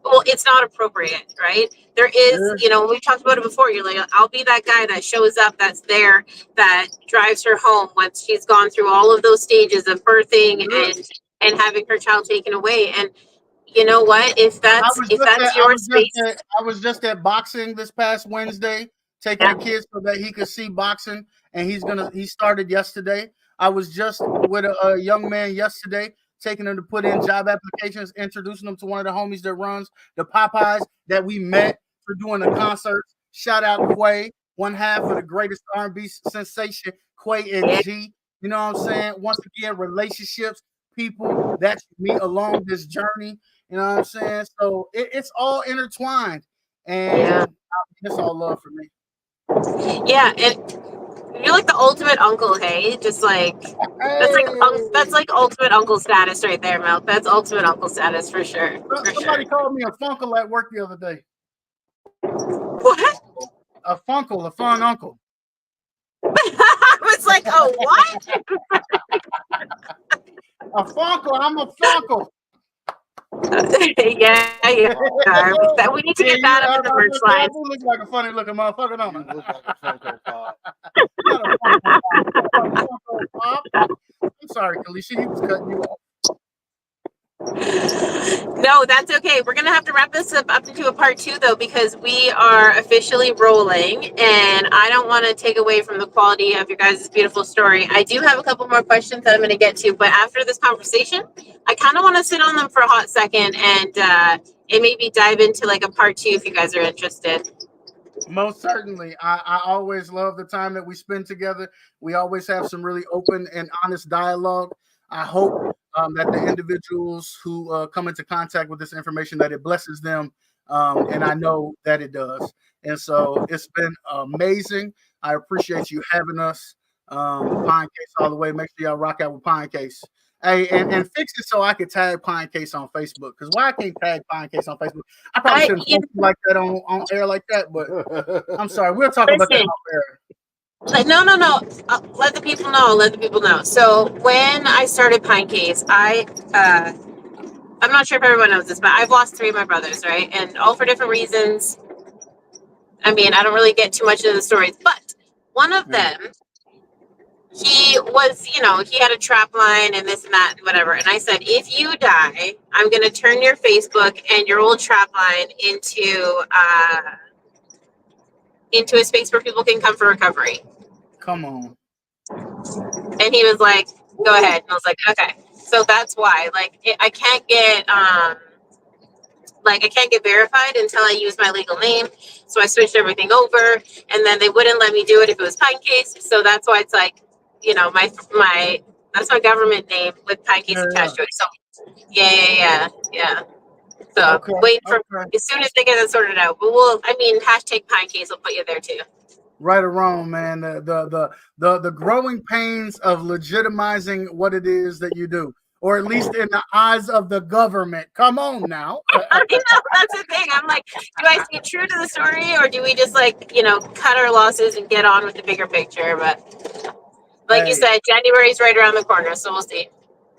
S2: well, it's not appropriate, right? There is, you know, we've talked about it before. You're like, I'll be that guy that shows up, that's there, that drives her home once she's gone through all of those stages of birthing and having her child taken away. And you know what? If that's your space,
S5: I was just at boxing this past Wednesday, taking the kids so that he could see boxing, and he started yesterday. I was just with a young man yesterday, taking them to put in job applications, introducing them to one of the homies that runs the Popeyes that we met for doing the concerts. Shout out Quay, one half of the greatest R&B sensation, Quay and G. You know what I'm saying? Once again, relationships, people that you meet along this journey. You know what I'm saying? So it's all intertwined, and it's all love for me.
S2: Yeah, and you're like the ultimate uncle, hey? Just like that's like ultimate uncle status right there, Milk. That's ultimate uncle status for sure.
S5: Somebody called me a funkle at work the other day.
S2: What?
S5: A funkle, a fun uncle.
S2: I was like, oh, what?
S5: A funkle, I'm a funkle.
S2: Yeah. We need to get that into the merch line.
S5: You look like a funny looking motherfucker, don't you? Look like a Funko Pop. I'm sorry, Kalisha, he was cutting you off.
S2: No, that's okay. We're gonna have to wrap this up into a part 2 though, because we are officially rolling, and I don't want to take away from the quality of your guys' beautiful story. I do have a couple more questions that I'm gonna get to, but after this conversation, I kind of want to sit on them for a hot second and maybe dive into like a part 2 if you guys are interested.
S5: Most certainly. I always love the time that we spend together. We always have some really open and honest dialogue. I hope that the individuals who come into contact with this information, that it blesses them. And I know that it does. And so it's been amazing. I appreciate you having us. Pinecase all the way. Make sure y'all rock out with Pinecase. Hey, and fix it so I could tag Pinecase on Facebook. Because why I can't tag Pinecase on Facebook? I probably shouldn't post like that on air like that, but I'm sorry. We'll talk about that off air.
S2: Like, no. Let the people know. Let the people know. So when I started Pinecase, I'm not sure if everyone knows this, but I've lost 3 of my brothers, right? And all for different reasons. I mean, I don't really get too much into the stories, but one of them, he was, he had a trap line and this and that and whatever. And I said, if you die, I'm going to turn your Facebook and your old trap line into a space where people can come for recovery.
S5: Come on.
S2: And he was like, go ahead. And I was like, okay. So that's why, I can't get, I can't get verified until I use my legal name. So I switched everything over, and then they wouldn't let me do it if it was Pinecase. So that's why it's like, my that's my government name with Pinecase attached to it. So yeah. So wait for as soon as they get it sorted out. But hashtag Pinecase will put you there too.
S5: Right or wrong, man. The growing pains of legitimizing what it is that you do. Or at least in the eyes of the government. Come on now.
S2: I know, that's the thing. I'm like, do I stay true to the story, or do we just cut our losses and get on with the bigger picture? But like you said, January's right around the corner, so we'll see.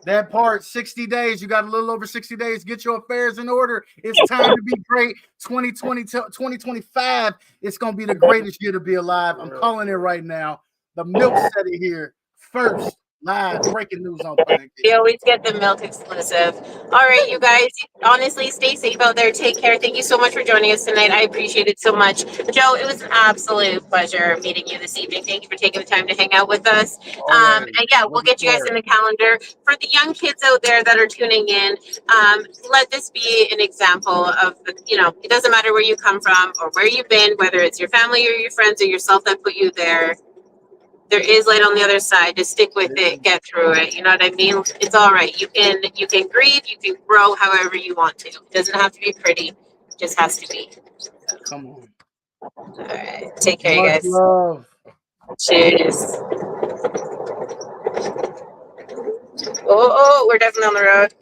S5: That part, 60 days. You got a little over 60 days. Get your affairs in order. It's time to be great. 2025, it's going to be the greatest year to be alive. I'm calling it right now. The Milk said it here first. Live breaking news on Pinecase.
S2: You always get the Milk exclusive. All right, you guys, honestly, stay safe out there. Take care. Thank you so much for joining us tonight. I appreciate it so much. Joe, it was an absolute pleasure meeting you this evening. Thank you for taking the time to hang out with us. And yeah, we'll get you guys in the calendar. For the young kids out there that are tuning in, let this be an example of, it doesn't matter where you come from or where you've been, whether it's your family or your friends or yourself that put you there. There is light on the other side. Just stick with it, get through it. You know what I mean? It's all right. You can grieve, you can grow however you want to. It doesn't have to be pretty. It just has to be.
S5: Come on.
S2: All right. Take care, you guys.
S5: Love.
S2: Cheers. Oh, we're definitely on the road.